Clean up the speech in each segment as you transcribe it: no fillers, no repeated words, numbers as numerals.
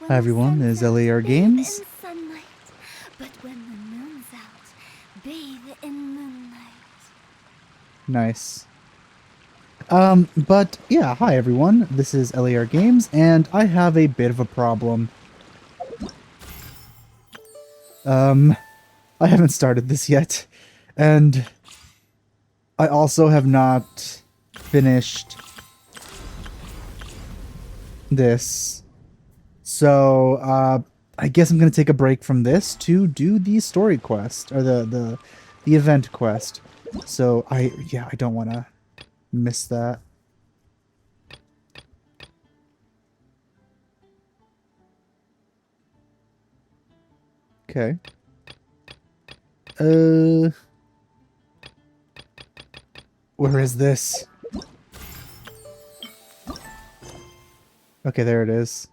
Hi everyone, this is LAR Games. In sunlight, but when the moon's out, bathe in moonlight. Nice. But yeah, hi everyone, this is LAR Games, and I have a bit of a problem. I haven't started this yet, and I also have not finished this. So, I guess I'm gonna take a break from this to do the story quest, or the event quest. So, I don't want to miss that. Okay. Where is this? Okay, there it is.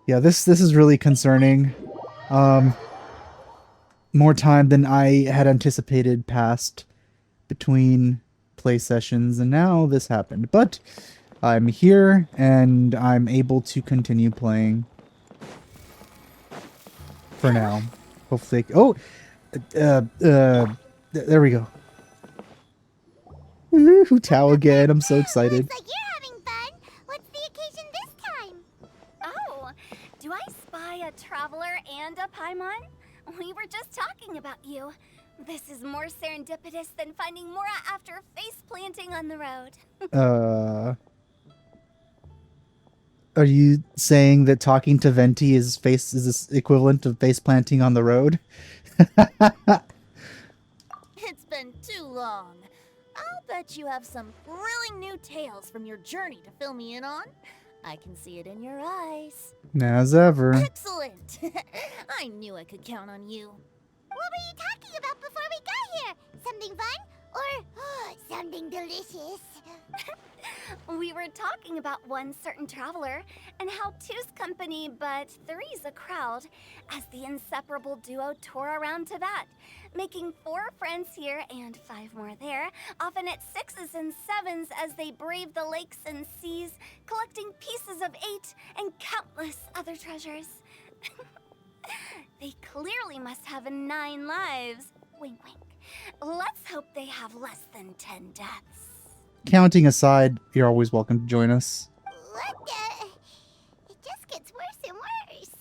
Yeah, this is really concerning. More time than I had anticipated passed between play sessions, and now this happened. But I'm here, and I'm able to continue playing. For now. Hopefully... Oh! There we go. Hu Tao again, I'm so excited. Looks like you're having fun. What's the occasion this time? Oh, do I spy a traveler and a Paimon? We were just talking about you. This is more serendipitous than finding Mora after face planting on the road. Are you saying that talking to Venti is this equivalent of face planting on the road? It's been too long. I'll bet you have some thrilling new tales from your journey to fill me in on. I can see it in your eyes. As ever. Excellent! I knew I could count on you. What were you talking about before we got here? Something fun? Or something delicious? We were talking about one certain traveler, and how two's company, but three's a crowd, as the inseparable duo tore around Tibet, making 4 friends here and 5 more there, often at 6s and 7s as they brave the lakes and seas, collecting pieces of 8 and countless other treasures. They clearly must have 9 lives. Wink, wink. Let's hope they have less than 10 deaths. Counting aside, you're always welcome to join us. What the? It just gets worse and worse.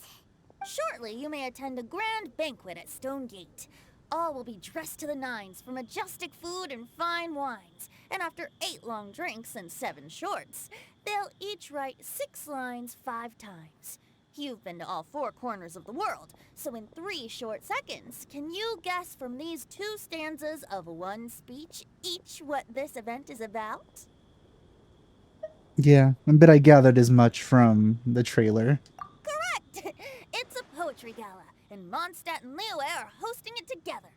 Shortly, you may attend a grand banquet at Stone Gate. All will be dressed to the nines for majestic food and fine wines. And after 8 long drinks and 7 shorts, they'll each write 6 lines 5 times. You've been to all 4 corners of the world, so in 3 short seconds, can you guess from these 2 stanzas of 1 speech each what this event is about? Yeah, but I gathered as much from the trailer. Correct! It's a poetry gala, and Mondstadt and Liyue are hosting it together.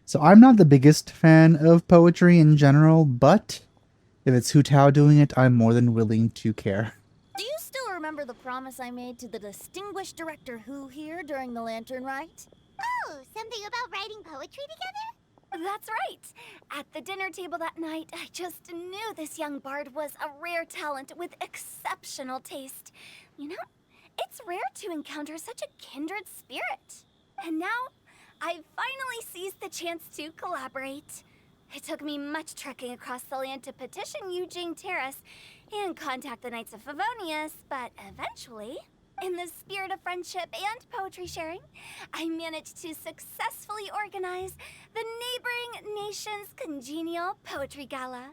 So I'm not the biggest fan of poetry in general, but if it's Hu Tao doing it, I'm more than willing to care. Do you still remember the promise I made to the distinguished director Hu here during the Lantern Rite? Oh, something about writing poetry together? That's right. At the dinner table that night, I just knew this young bard was a rare talent with exceptional taste. You know, it's rare to encounter such a kindred spirit. And now, I've finally seized the chance to collaborate. It took me much trekking across the land to petition Eugene Terrace and contact the Knights of Favonius, but eventually, in the spirit of friendship and poetry sharing, I managed to successfully organize the neighboring nation's congenial poetry gala.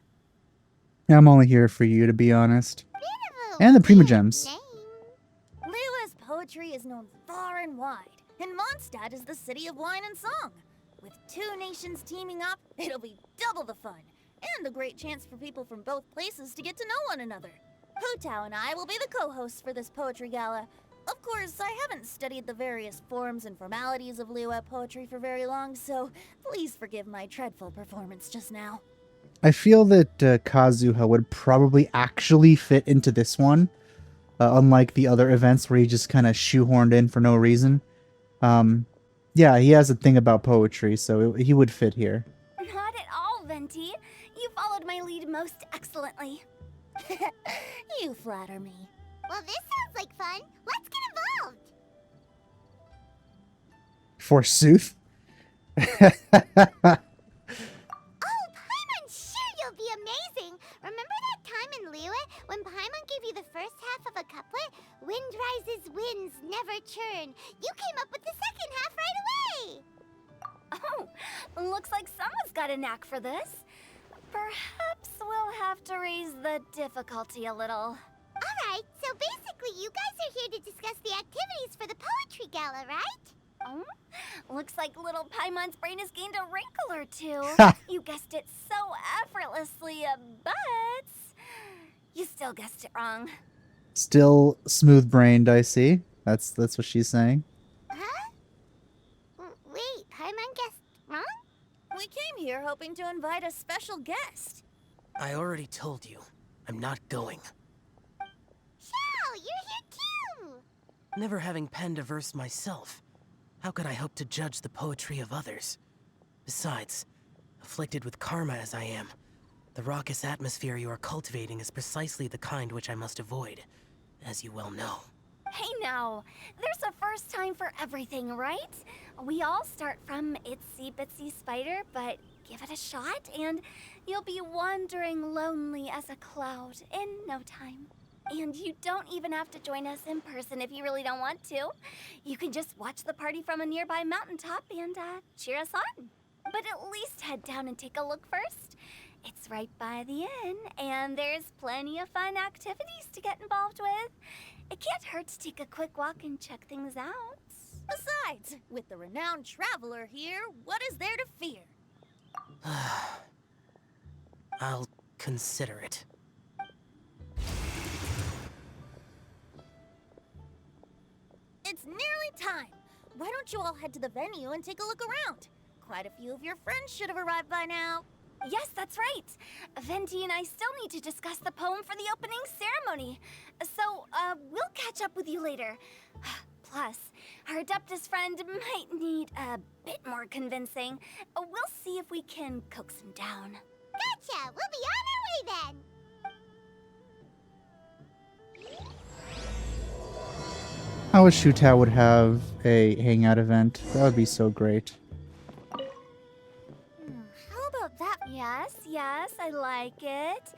I'm only here for you, to be honest. And the Prima Gems. Liyue's poetry is known far and wide, and Mondstadt is the city of wine and song. With 2 nations teaming up, it'll be double the fun, and a great chance for people from both places to get to know one another. Hu Tao and I will be the co-hosts for this poetry gala. Of course, I haven't studied the various forms and formalities of Liyue poetry for very long, so please forgive my dreadful performance just now. I feel that Kazuha would probably actually fit into this one, unlike the other events where he just kind of shoehorned in for no reason. Yeah, he has a thing about poetry, so he would fit here. Not at all, Venti. You followed my lead most excellently. You flatter me. Well, this sounds like fun. Let's get involved. Forsooth. Oh, Paimon, sure you'll be amazing. Remember that time in Liyue when Paimon gave you the first half of a couplet? Wind rises, winds never churn. You came up with the second half right away. Oh, looks like someone's got a knack for this. Perhaps we'll have to raise the difficulty a little. Alright, so basically you guys are here to discuss the activities for the poetry gala, right? Oh, looks like little Paimon's brain has gained a wrinkle or two. You guessed it so effortlessly, but you still guessed it wrong. Still smooth-brained, I see. That's what she's saying. Huh? Wait, Paimon guessed wrong? We came here hoping to invite a special guest. I already told you. I'm not going. Xiao, you're here too! Never having penned a verse myself, how could I hope to judge the poetry of others? Besides, afflicted with karma as I am, the raucous atmosphere you are cultivating is precisely the kind which I must avoid, as you well know. Hey now, there's a first time for everything, right? We all start from itsy bitsy spider, but give it a shot and you'll be wandering lonely as a cloud in no time. And you don't even have to join us in person if you really don't want to. You can just watch the party from a nearby mountaintop and cheer us on. But at least head down and take a look first. It's right by the inn, and there's plenty of fun activities to get involved with. It can't hurt to take a quick walk and check things out. Besides, with the renowned traveler here, what is there to fear? I'll consider it. It's nearly time. Why don't you all head to the venue and take a look around? Quite a few of your friends should have arrived by now. Yes, that's right. Venti and I still need to discuss the poem for the opening ceremony. So, we'll catch up with you later. Plus, our Adeptus friend might need a bit more convincing. We'll see if we can coax him down. Gotcha! We'll be on our way then! I wish Hu Tao would have a hangout event. That would be so great. How about that? Yes, I like it.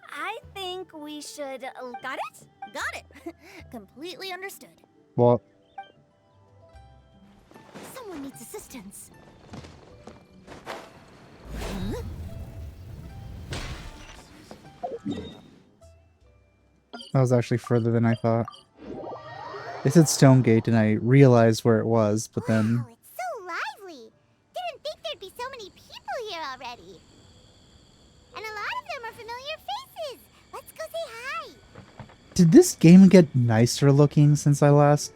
I think we should... got it? Got it. Completely understood. Well, Someone needs assistance. Huh? that was actually further than I thought. They said Stonegate and I realized where it was, but then... Wow, it's so lively. Didn't think there'd be so many people here already. And a lot of them are familiar faces. Let's go say hi. Did this game get nicer looking since I last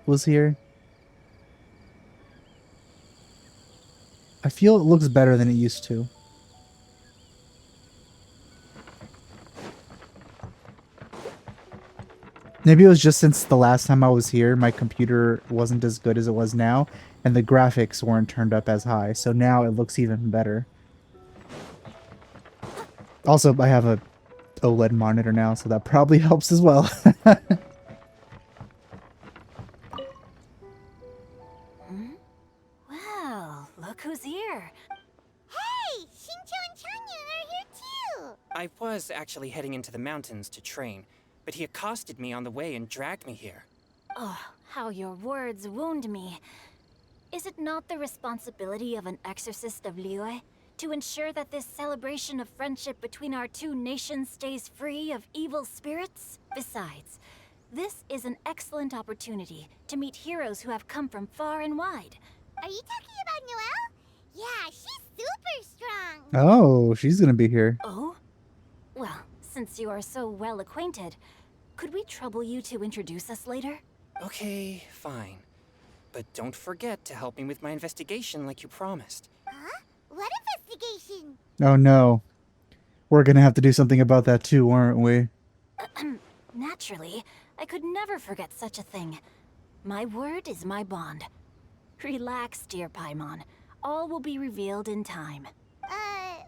was here? I feel it looks better than it used to. Maybe it was just since the last time I was here, my computer wasn't as good as it was now, and the graphics weren't turned up as high, so now it looks even better. Also, I have a OLED monitor now, so that probably helps as well. Well, look who's here. Hey, Shincho and Chanyu are here too. I was actually heading into the mountains to train, but he accosted me on the way and dragged me here. Oh, how your words wound me. Is it not the responsibility of an exorcist of Liyue to ensure that this celebration of friendship between our two nations stays free of evil spirits? Besides, this is an excellent opportunity to meet heroes who have come from far and wide. Are you talking about Noelle? Yeah, she's super strong. Oh, she's gonna be here. Oh? Well, since you are so well acquainted, could we trouble you to introduce us later? Okay, fine. But don't forget to help me with my investigation like you promised. Huh? What investigation? Oh no. We're gonna have to do something about that too, aren't we? Naturally, I could never forget such a thing. My word is my bond. Relax, dear Paimon. All will be revealed in time. Okay.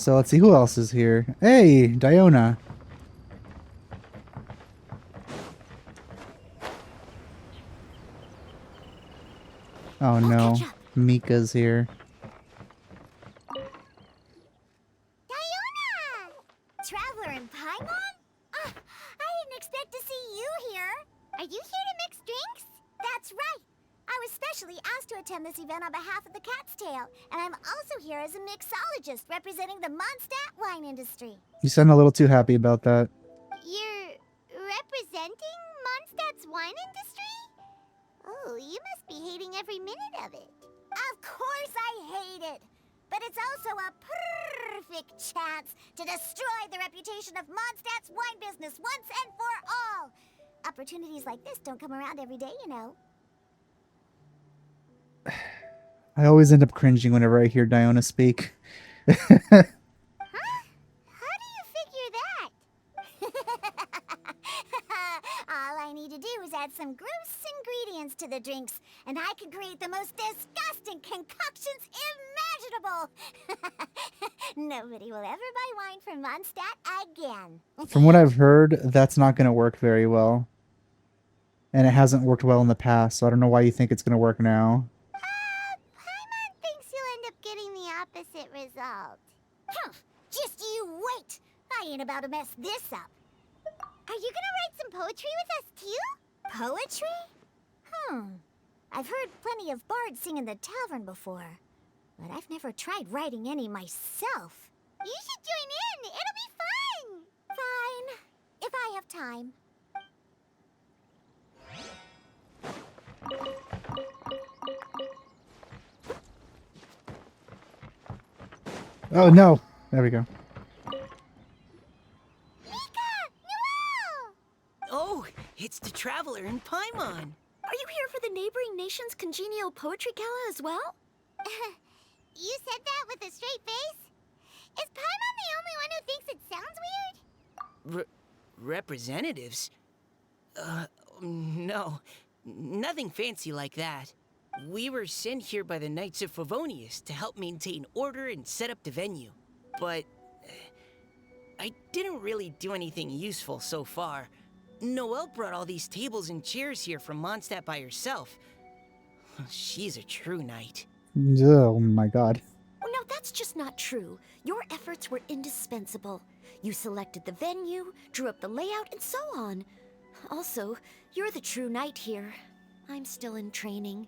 So let's see who else is here. Hey, Diona. Oh no, catch up. Mika's here. Diona! Traveler in Paimon? I didn't expect to see you here. Are you here to mix drinks? That's right. I was specially asked to attend this event on behalf of the Cat's Tail, and I'm also here as a mixologist representing the Mondstadt wine industry. You sound a little too happy about that. You're representing Mondstadt's wine industry? Oh, you must be hating every minute of it. Of course I hate it! But it's also a perfect chance to destroy the reputation of Mondstadt's wine business once and for all! Opportunities like this don't come around every day, you know. I always end up cringing whenever I hear Diona speak. Huh? How do you figure that? All I need to do is add some gross ingredients to the drinks, and I can create the most disgusting concoctions imaginable. Nobody will ever buy wine from Mondstadt again. From what I've heard, that's not going to work very well. And it hasn't worked well in the past, so I don't know why you think it's going to work now. Paimon thinks you'll end up getting the opposite result. Huh, just you wait! I ain't about to mess this up. Are you gonna write some poetry with us too? Poetry? I've heard plenty of bards sing in the tavern before, but I've never tried writing any myself. You should join in! It'll be fun! Fine, if I have time. Oh no! There we go. Mika! Noelle! Oh, it's the Traveler in Paimon. Are you here for the neighboring nation's congenial poetry gala as well? You said that with a straight face? Is Paimon the only one who thinks it sounds weird? Representatives? No. Nothing fancy like that. We were sent here by the Knights of Favonius to help maintain order and set up the venue. But I didn't really do anything useful so far. Noelle brought all these tables and chairs here from Mondstadt by herself. She's a true knight. Oh my god. Oh, no, that's just not true. Your efforts were indispensable. You selected the venue, drew up the layout, and so on. Also, you're the true knight here. I'm still in training.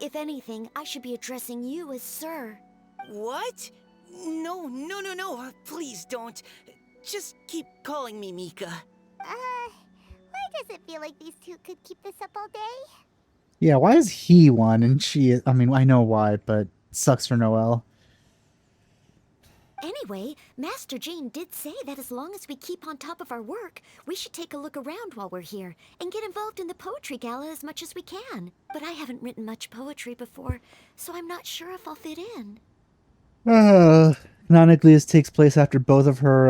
If anything, I should be addressing you as Sir. What? No. Please don't. Just keep calling me Mika. Why does it feel like these two could keep this up all day? Yeah, why is he one and she... I mean, I know why, but sucks for Noelle. Anyway, Master Jane did say that as long as we keep on top of our work, we should take a look around while we're here and get involved in the poetry gala as much as we can. But I haven't written much poetry before, so I'm not sure if I'll fit in. Canonically, this takes place after both of her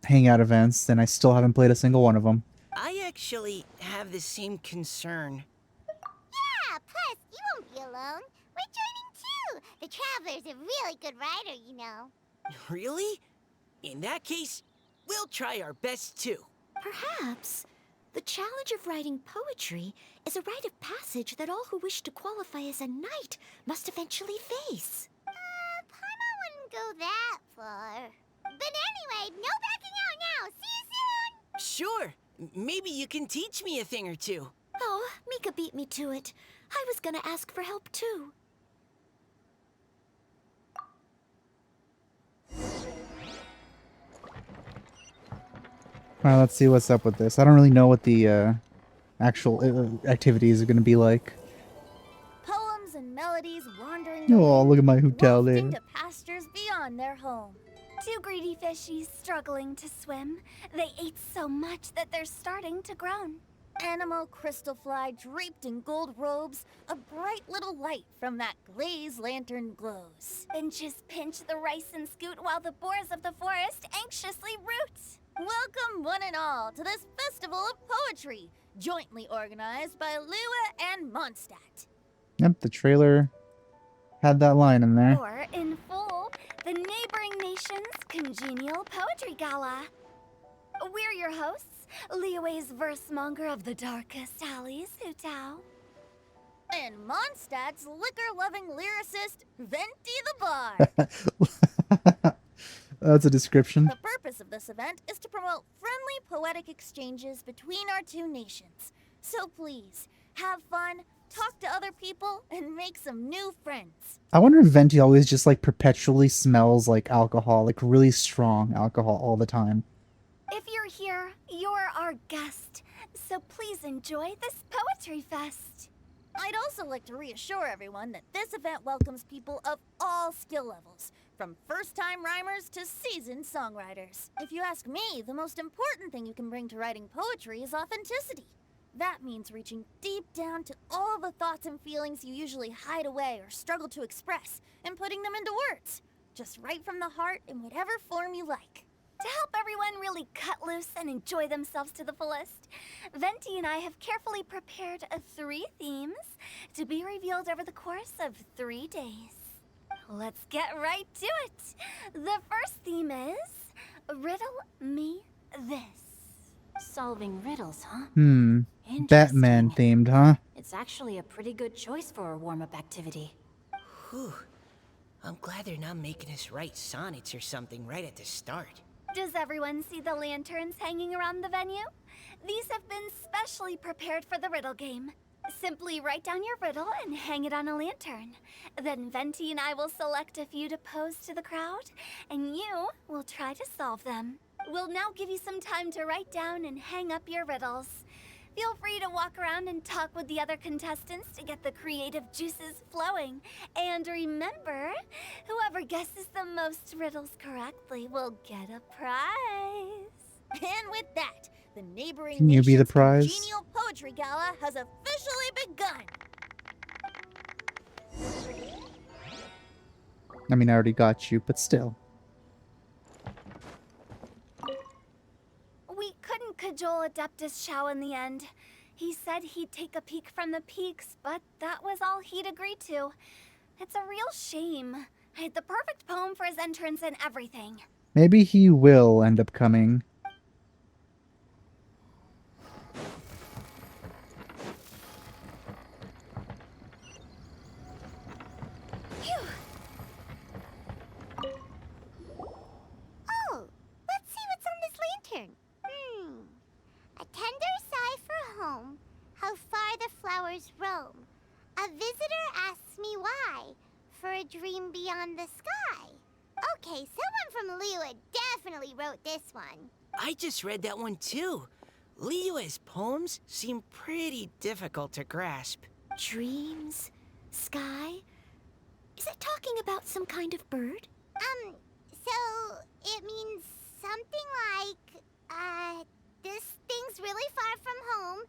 hangout events, and I still haven't played a single one of them. I actually have the same concern. Yeah, plus, you won't be alone. We're joining too. The Traveler's a really good writer, you know. Really? In that case, we'll try our best too. Perhaps. The challenge of writing poetry is a rite of passage that all who wish to qualify as a knight must eventually face. Paimon wouldn't go that far. But anyway, no backing out now. See you soon! Sure. Maybe you can teach me a thing or two. Oh, Mika beat me to it. I was gonna ask for help too. Alright, let's see what's up with this. I don't really know what the actual activities are going to be like. Poems and melodies wandering Oh, look at my Hu Tao there. wafting to pastures beyond their home. Two greedy fishies struggling to swim. They ate so much that they're starting to groan. Animal crystal fly draped in gold robes, a bright little light from that glazed lantern glows. Benches pinch the rice and scoot while the boars of the forest anxiously root. Welcome one and all to this festival of poetry, jointly organized by Lua and Mondstadt. Yep, the trailer Had that line in there. Or, in full, the neighboring nation's congenial poetry gala. We're your hosts, Liyue's verse monger of the darkest alleys, Hu Tao. And Mondstadt's liquor-loving lyricist, Venti the Bard. That's a description. The purpose of this event is to promote friendly poetic exchanges between our two nations. So please, have fun, talk to other people, and make some new friends. I wonder if Venti always just like perpetually smells like alcohol, like really strong alcohol all the time. If you're here, you're our guest. So please enjoy this poetry fest. I'd also like to reassure everyone that this event welcomes people of all skill levels, from first-time rhymers to seasoned songwriters. If you ask me, the most important thing you can bring to writing poetry is authenticity. That means reaching deep down to all the thoughts and feelings you usually hide away or struggle to express, and putting them into words. Just right from the heart in whatever form you like. To help everyone really cut loose and enjoy themselves to the fullest, Venti and I have carefully prepared 3 themes to be revealed over the course of 3 days. Let's get right to it. The first theme is Riddle Me This. Solving riddles, huh? Batman Interesting. themed, huh? It's actually a pretty good choice for a warm-up activity. Whew. I'm glad they're not making us write sonnets or something right at the start. Does everyone see the lanterns hanging around the venue? These have been specially prepared for the riddle game. Simply write down your riddle and hang it on a lantern. Then Venti and I will select a few to pose to the crowd, and you will try to solve them. We'll now give you some time to write down and hang up your riddles. Feel free to walk around and talk with the other contestants to get the creative juices flowing. And remember, whoever guesses the most riddles correctly will get a prize. And with that, the neighboring Can you be the nation's prize? congenial poetry gala has officially begun. I mean, I already got you, but still. We couldn't cajole Adeptus Shao in the end. He said he'd take a peek from the peaks, but that was all he'd agreed to. It's a real shame. I had the perfect poem for his entrance and everything. Maybe he will end up coming. Phew. Oh, let's see what's on this lantern. A tender sigh for home, how far the flowers roam. A visitor asks me why, for a dream beyond the sky. Okay, someone from Liyue definitely wrote this one. I just read that one too. Liyue's poems seem pretty difficult to grasp. Dreams? Sky? Is it talking about some kind of bird? So it means something like, this thing's really far from home.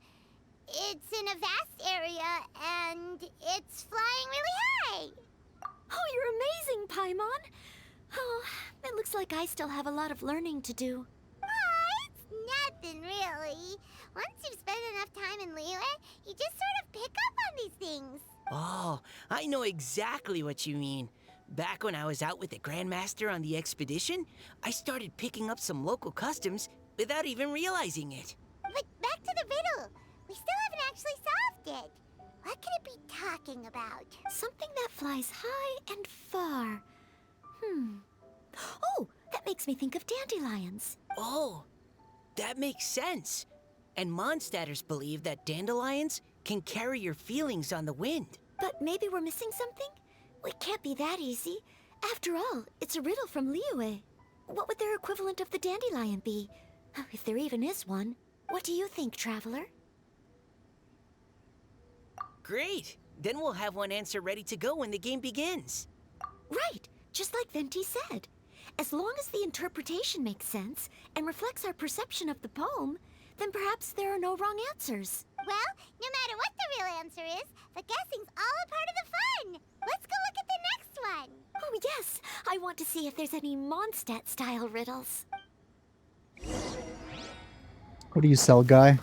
It's in a vast area, and it's flying really high. Oh, you're amazing, Paimon. Oh, it looks like I still have a lot of learning to do. It's nothing, really. Once you've spent enough time in Liyue, you just sort of pick up on these things. Oh, I know exactly what you mean. Back when I was out with the Grandmaster on the expedition, I started picking up some local customs without even realizing it. But back to the riddle. We still haven't actually solved it. What could it be talking about? Something that flies high and far. Oh, that makes me think of dandelions. Oh, that makes sense. And Mondstadters believe that dandelions can carry your feelings on the wind. But maybe we're missing something? It can't be that easy. After all, it's a riddle from Liyue. What would their equivalent of the dandelion be? If there even is one. What do you think, Traveler? Great! Then we'll have one answer ready to go when the game begins. Right, just like Venti said. As long as the interpretation makes sense and reflects our perception of the poem, then perhaps there are no wrong answers. Well, no matter what the real answer is, the guessing's all a part of the fun. Let's go look at the next one. Oh, yes. I want to see if there's any Mondstadt-style riddles. What do you sell, guy?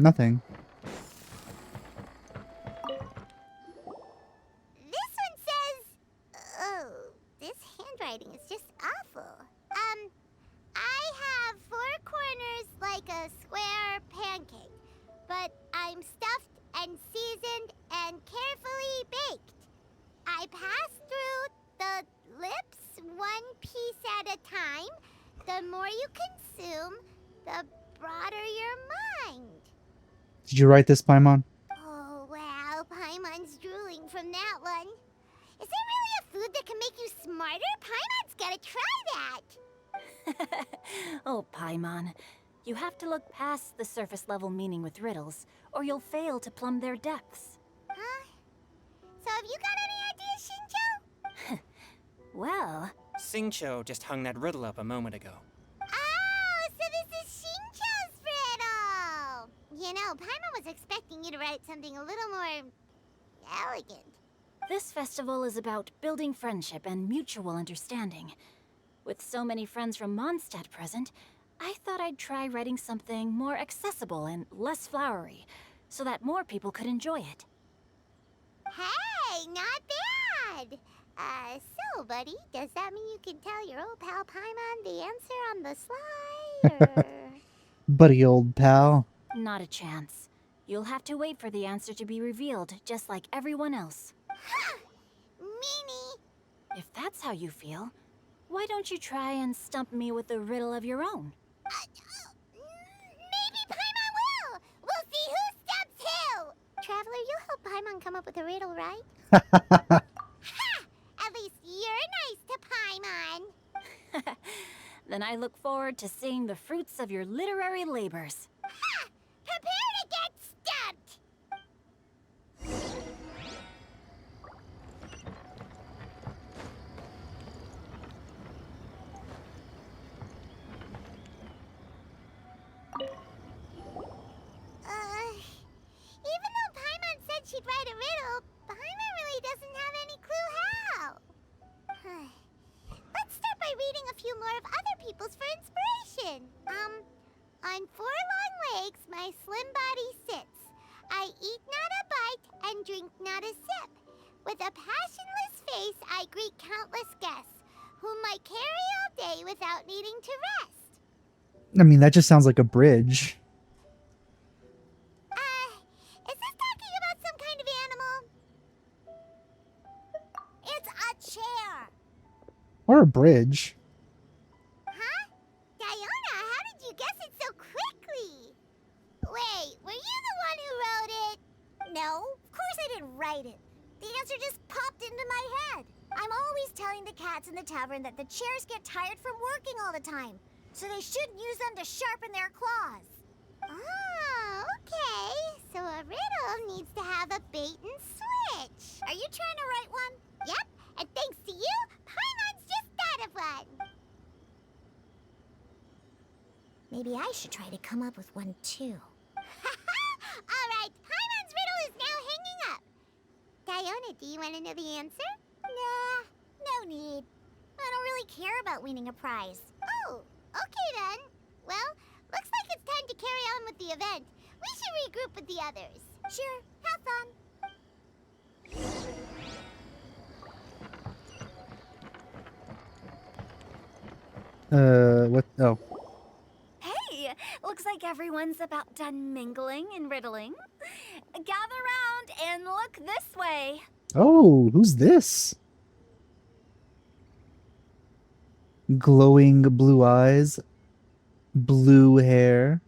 Nothing. This one says, oh, this handwriting is just awful. I have 4 corners like a square pancake, but I'm stuffed and seasoned and carefully baked. I pass through the lips 1 piece at a time. The more you consume, the broader your mind. Did you write this, Paimon? Oh, wow, Paimon's drooling from that one. Is there really a food that can make you smarter? Paimon's gotta try that. Oh, Paimon. You have to look past the surface level meaning with riddles, or you'll fail to plumb their depths. Huh? So have you got any ideas, Shinjo? Well, Singcho just hung that riddle up a moment ago. Oh, so this is Shinjo's riddle! You know, Paimon was expecting you to write something a little more elegant. this festival is about building friendship and mutual understanding. With so many friends from Mondstadt present, I thought I'd try writing something more accessible and less flowery, so that more people could enjoy it. Hey, not bad! So, buddy, does that mean you can tell your old pal Paimon the answer on the slide, or...? Buddy old pal. Not a chance. You'll have to wait for the answer to be revealed, just like everyone else. Meanie! If that's how you feel, why don't you try and stump me with a riddle of your own? Maybe Paimon will! We'll see who stumps who! Traveler, you'll help Paimon come up with a riddle, right? Ha! At least you're nice to Paimon! Then I look forward to seeing the fruits of your literary labors. Ha! Prepare to get stumped! Even though Paimon said she'd write a riddle, Paimon really doesn't have any clue how. Let's start by reading a few more of other people's for inspiration. On 4 long legs, my slim body sits. I eat not a bite and drink not a sip. With a passionless face, I greet countless guests, whom I carry all day without needing to rest. I mean, that just sounds like a bridge. Is this talking about some kind of animal? It's a chair. Or a bridge. Huh? Diona, how did you guess it so quickly? Wait, were you the one who wrote it? No, of course I didn't write it. The answer just popped into my head. I'm always telling the cats in the tavern that the chairs get tired from working all the time, so they shouldn't use them to sharpen their claws. Oh, okay. So a riddle needs to have a bait and switch. Are you trying to write one? Yep, and thanks to you, Paimon's just thought of one. Maybe I should try to come up with one too. Alright, Paimon's riddle is now hanging up. Diona, do you want to know the answer? Nah, no need. I don't really care about winning a prize. Oh, okay then. Well, looks like it's time to carry on with the event. We should regroup with the others. Sure, have fun. What? Oh. Hey, looks like everyone's about done mingling and riddling. Gather round and look this way. Oh, who's this? Glowing blue eyes, blue hair.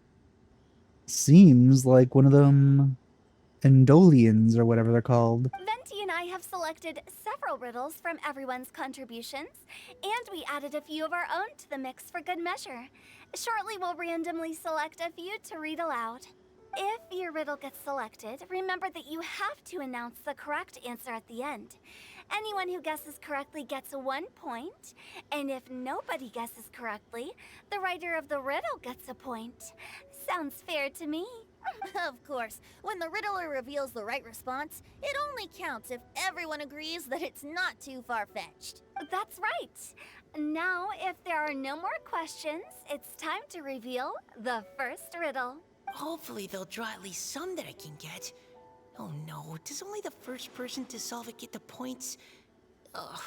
Seems like one of them Endolians or whatever they're called. Venti and I have selected several riddles from everyone's contributions, and we added a few of our own to the mix for good measure. Shortly, we'll randomly select a few to read aloud. If your riddle gets selected, remember that you have to announce the correct answer at the end. Anyone who guesses correctly gets 1 point, and if nobody guesses correctly, the writer of the riddle gets a point. Sounds fair to me. Of course, when the riddler reveals the right response, it only counts if everyone agrees that it's not too far-fetched. That's right. Now, if there are no more questions, it's time to reveal the first riddle. Hopefully they'll draw at least some that I can get. Oh no, does only the first person to solve it get the points? Ugh.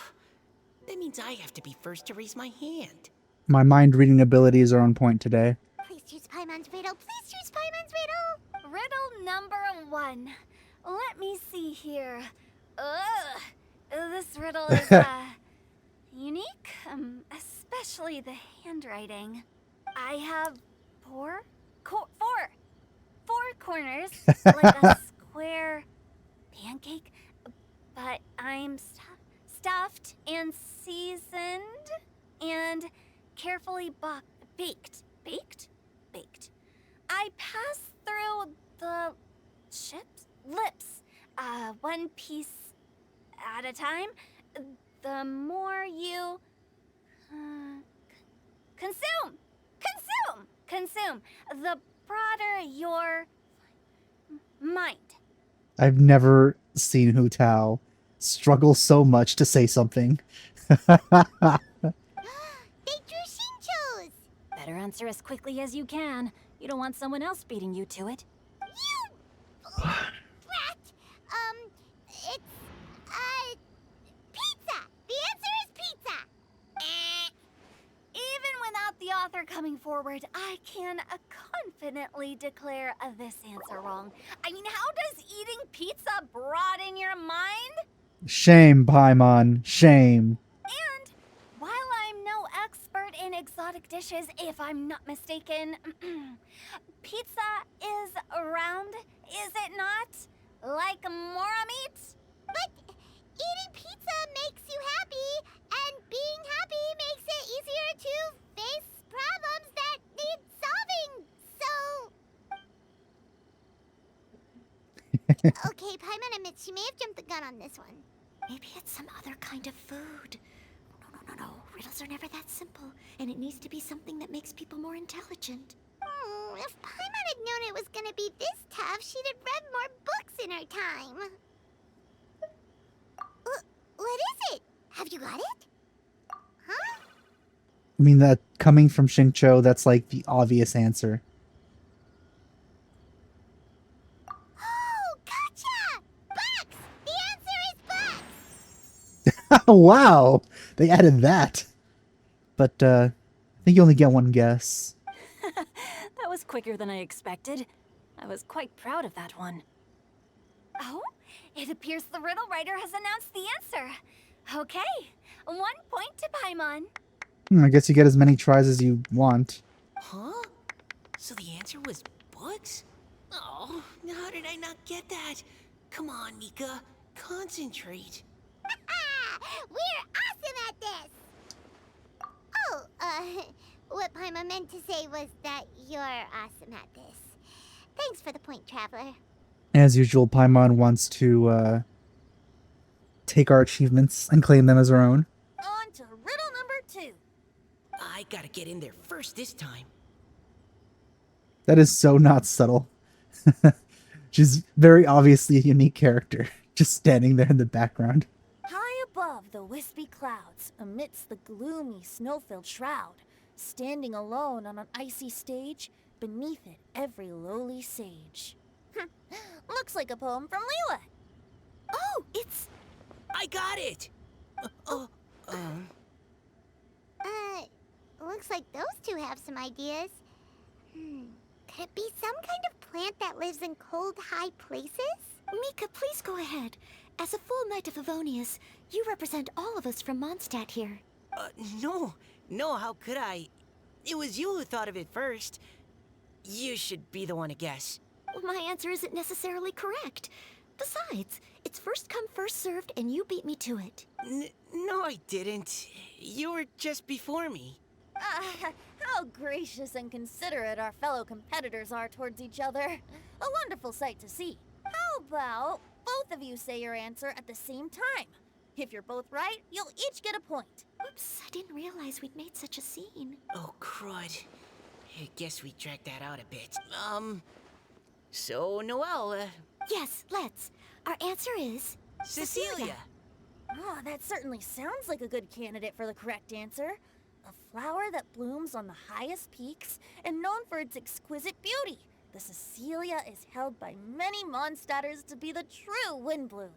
That means I have to be first to raise my hand. My mind reading abilities are on point today. Please choose Paimon's riddle. Please choose Paimon's riddle. Riddle number 1. Let me see here. Ugh. This riddle is, unique, especially the handwriting. I have four corners, like a square pancake, but I'm stuffed and seasoned and carefully baked. I pass through the lips, one piece at a time. The more you consume, the broader your mind. I've never seen Hu Tao struggle so much to say something. They drew Shincho's. Better answer as quickly as you can. You don't want someone else beating you to it. You brat. It's pizza. The answer is pizza. Even without the author coming forward, I can confidently declare this answer wrong. I mean, how does eating pizza broaden your mind? Shame, Paimon. Shame. And while I'm no expert in exotic dishes, if I'm not mistaken, pizza is round, is it not? Like mora meat? But eating pizza makes you happy, and being happy makes it easier to face problems that need solving. So, okay, Paimon admits she may have jumped the gun on this one. Maybe it's some other kind of food. No. Riddles are never that simple, and it needs to be something that makes people more intelligent. If Paimon had known it was gonna be this tough, she'd have read more books in her time. What is it? Have you got it? Huh? I mean, that coming from Xingqiu, that's like the obvious answer. Oh, gotcha! Bucks! The answer is bucks! Wow! They added that. But, I think you only get one guess. That was quicker than I expected. I was quite proud of that one. Oh, it appears the riddle writer has announced the answer. Okay, 1 point to Paimon. I guess you get as many tries as you want. Huh? So the answer was bugs? Oh, how did I not get that? Come on, Mika. Concentrate. We're awesome at this! Oh, what Paimon meant to say was that you're awesome at this. Thanks for the point, Traveler. As usual, Paimon wants to, take our achievements and claim them as our own. On to riddle number 2. I gotta get in there first this time. That is so not subtle. She's very obviously a unique character, just standing there in the background. High above the wispy clouds, amidst the gloomy snow-filled shroud, standing alone on an icy stage, beneath it every lowly sage. Looks like a poem from Leela. Oh, it's... I got it! Looks like those two have some ideas. Could it be some kind of plant that lives in cold, high places? Mika, please go ahead. As a full Knight of Favonius, you represent all of us from Mondstadt here. No, how could I? It was you who thought of it first. You should be the one to guess. My answer isn't necessarily correct. Besides, it's first come, first served, and you beat me to it. No, I didn't. You were just before me. How gracious and considerate our fellow competitors are towards each other. A wonderful sight to see. How about both of you say your answer at the same time? If you're both right, you'll each get a point. Oops, I didn't realize we'd made such a scene. Oh, crud. I guess we dragged that out a bit. So, Noelle, Yes, let's. Our answer is... Cecilia. Oh, that certainly sounds like a good candidate for the correct answer. A flower that blooms on the highest peaks and known for its exquisite beauty, The Cecilia is held by many Mondstadters to be the true Windbloom.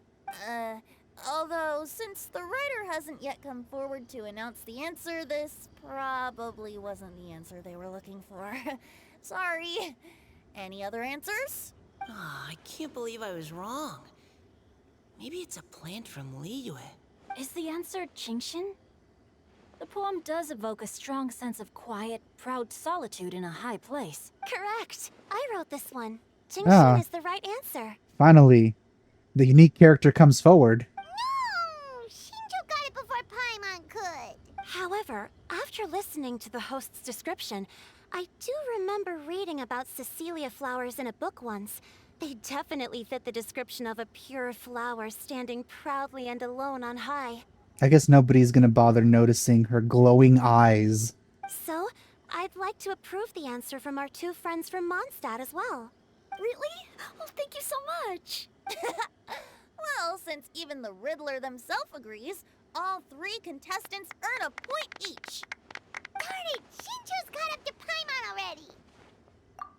Although, since the writer hasn't yet come forward to announce the answer, this probably wasn't the answer they were looking for. Sorry. Any other answers? I can't believe I was wrong. Maybe it's a plant from Liyue. Is the answer Jingshin? The poem does evoke a strong sense of quiet, proud solitude in a high place. Correct. I wrote this one. Jingshin Ah. is the right answer. Finally, the unique character comes forward. No! Shinjo got it before Paimon could. However, after listening to the host's description, I do remember reading about Cecilia flowers in a book once. They definitely fit the description of a pure flower standing proudly and alone on high. I guess nobody's gonna bother noticing her glowing eyes. So, I'd like to approve the answer from our two friends from Mondstadt as well. Really? Oh, thank you so much. Well, since even the Riddler themselves agrees, all 3 contestants earn a point each. Darn it! Shinjo's caught up to Paimon already.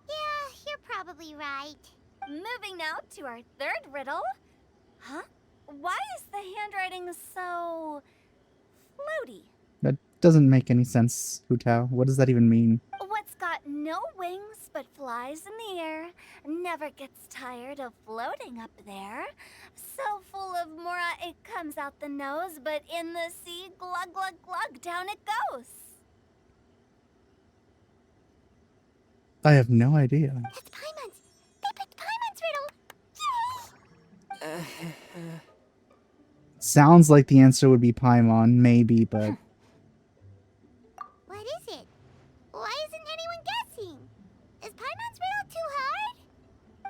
Yeah, you're probably right. Moving now to our third riddle. Huh? Why is the handwriting so floaty? That doesn't make any sense, Hu Tao. What does that even mean? What's got no wings but flies in the air, never gets tired of floating up there. So full of mora it comes out the nose, but in the sea, glug glug glug, down it goes. I have no idea. It's Paimon's. They picked Paimon's riddle. Yay! Sounds like the answer would be Paimon, maybe, but What is it? Why isn't anyone guessing? Is Paimon's riddle too hard?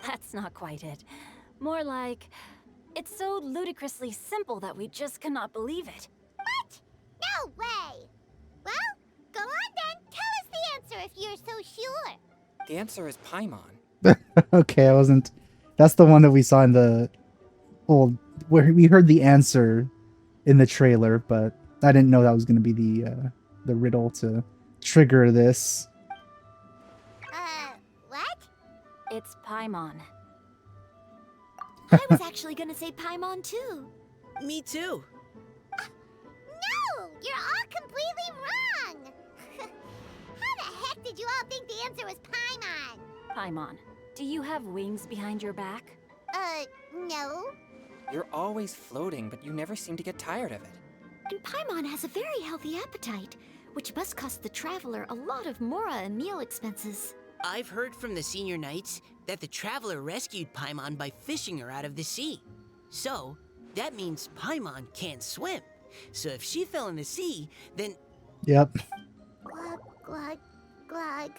That's not quite it. More like, it's so ludicrously simple that we just cannot believe it. What? No way! Well, go on then. Tell us the answer if you're so sure. The answer is Paimon. okay, I wasn't. That's the one that we saw in the. Well, where we heard the answer in the trailer, but I didn't know that was going to be the riddle to trigger this. What? It's Paimon. I was actually gonna say Paimon too. Me too. No! You're all completely wrong! How the heck did you all think the answer was Paimon? Paimon, do you have wings behind your back? No. You're always floating, but you never seem to get tired of it. And Paimon has a very healthy appetite, which must cost the traveler a lot of mora and meal expenses. I've heard from the senior knights that the traveler rescued Paimon by fishing her out of the sea. So, that means Paimon can't swim. So if she fell in the sea, then... Yep. Glug, glug, glug.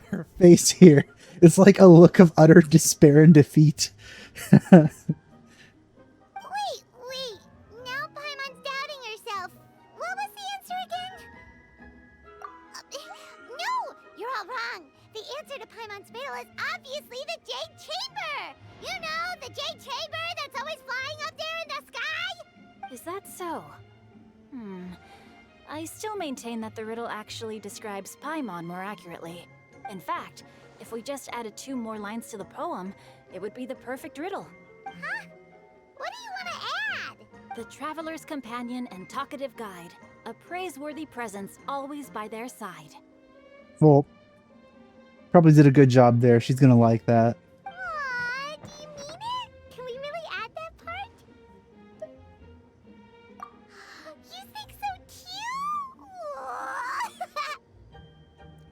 Her face here. It's like a look of utter despair and defeat. Wait! Now Paimon's doubting herself. What was the answer again? No! You're all wrong. The answer to Paimon's riddle is obviously the Jade Chamber! You know, the Jade Chamber that's always flying up there in the sky? Is that so? I still maintain that the riddle actually describes Paimon more accurately. In fact, if we just added 2 more lines to the poem, it would be the perfect riddle. Huh? What do you want to add? The traveler's companion and talkative guide, a praiseworthy presence always by their side. Well, probably did a good job there. She's gonna like that. Aw, do you mean it? Can we really add that part? You think so cute?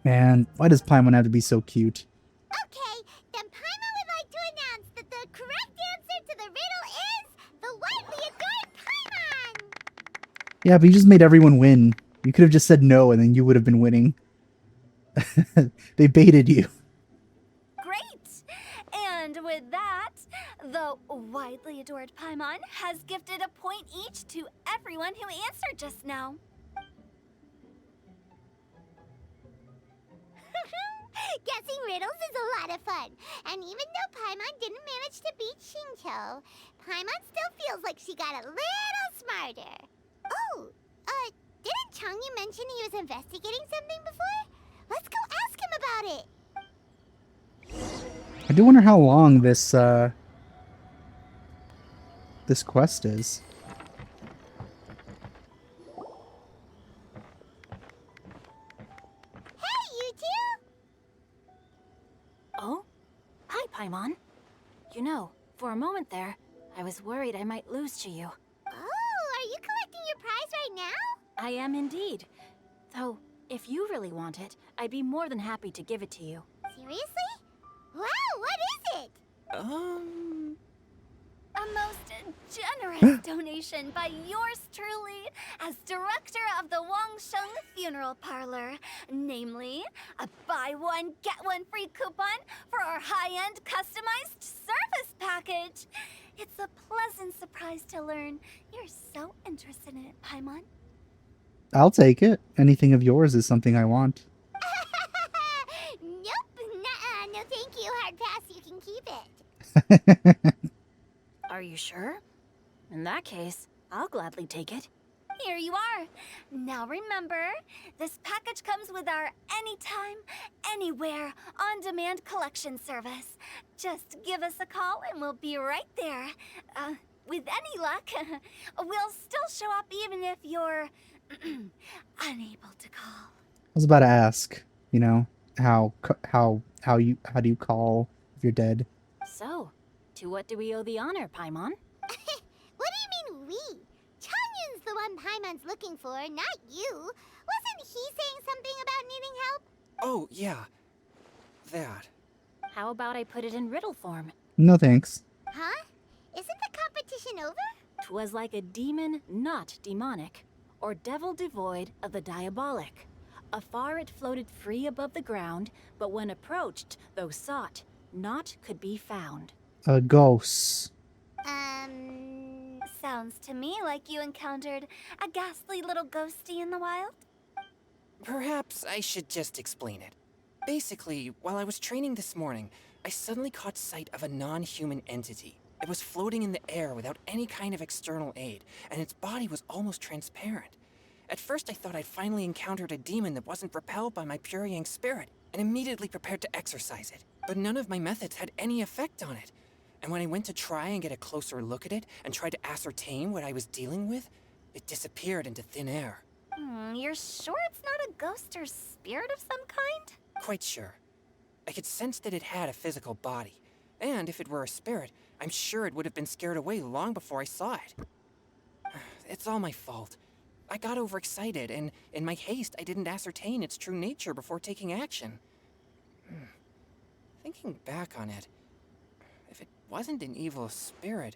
Man, why does Paimon have to be so cute? Okay, then Paimon would like to announce that the correct answer to the riddle is the widely adored Paimon! Yeah, but you just made everyone win. You could have just said no and then you would have been winning. They baited you. Great! And with that, the widely adored Paimon has gifted a point each to everyone who answered just now. Guessing riddles is a lot of fun, and even though Paimon didn't manage to beat Shinto, Paimon still feels like she got a little smarter. Oh, didn't Changyu mention he was investigating something before? Let's go ask him about it. I do wonder how long this this quest is. Hey, you two! Oh? Hi, Paimon. You know, for a moment there, I was worried I might lose to you. Oh, are you collecting your prize right now? I am indeed. Though, if you really want it, I'd be more than happy to give it to you. Seriously? Wow, what is it? A most generous donation by yours truly as director of the Wangsheng Funeral Parlor. Namely, a buy one, get one free coupon for our high-end customized service package. It's a pleasant surprise to learn you're so interested in it, Paimon. I'll take it. Anything of yours is something I want. Nope, nuh-uh, no thank you, hard pass, you can keep it. Are you sure? In that case, I'll gladly take it. Here you are. Now remember, this package comes with our anytime, anywhere, on-demand collection service. Just give us a call and we'll be right there. With any luck, we'll still show up even if you're unable to call. I was about to ask, you know, how do you call if you're dead? So, to what do we owe the honor, Paimon? What do you mean we? Chanyun's the one Paimon's looking for, not you. Wasn't he saying something about needing help? Oh, yeah. That. How about I put it in riddle form? No thanks. Huh? Isn't the competition over? 'Twas like a demon not demonic, or devil devoid of the diabolic. Afar it floated free above the ground, but when approached, though sought, naught could be found. A ghost. Sounds to me like you encountered a ghastly little ghosty in the wild. Perhaps I should just explain it. Basically, while I was training this morning, I suddenly caught sight of a non-human entity. It was floating in the air without any kind of external aid, and its body was almost transparent. At first I thought I'd finally encountered a demon that wasn't repelled by my pure yang spirit, and immediately prepared to exorcise it. But none of my methods had any effect on it. And when I went to try and get a closer look at it and tried to ascertain what I was dealing with, it disappeared into thin air. You're sure it's not a ghost or spirit of some kind? Quite sure. I could sense that it had a physical body, and if it were a spirit, I'm sure it would have been scared away long before I saw it. It's all my fault. I got overexcited, and in my haste, I didn't ascertain its true nature before taking action. Thinking back on it, if it wasn't an evil spirit,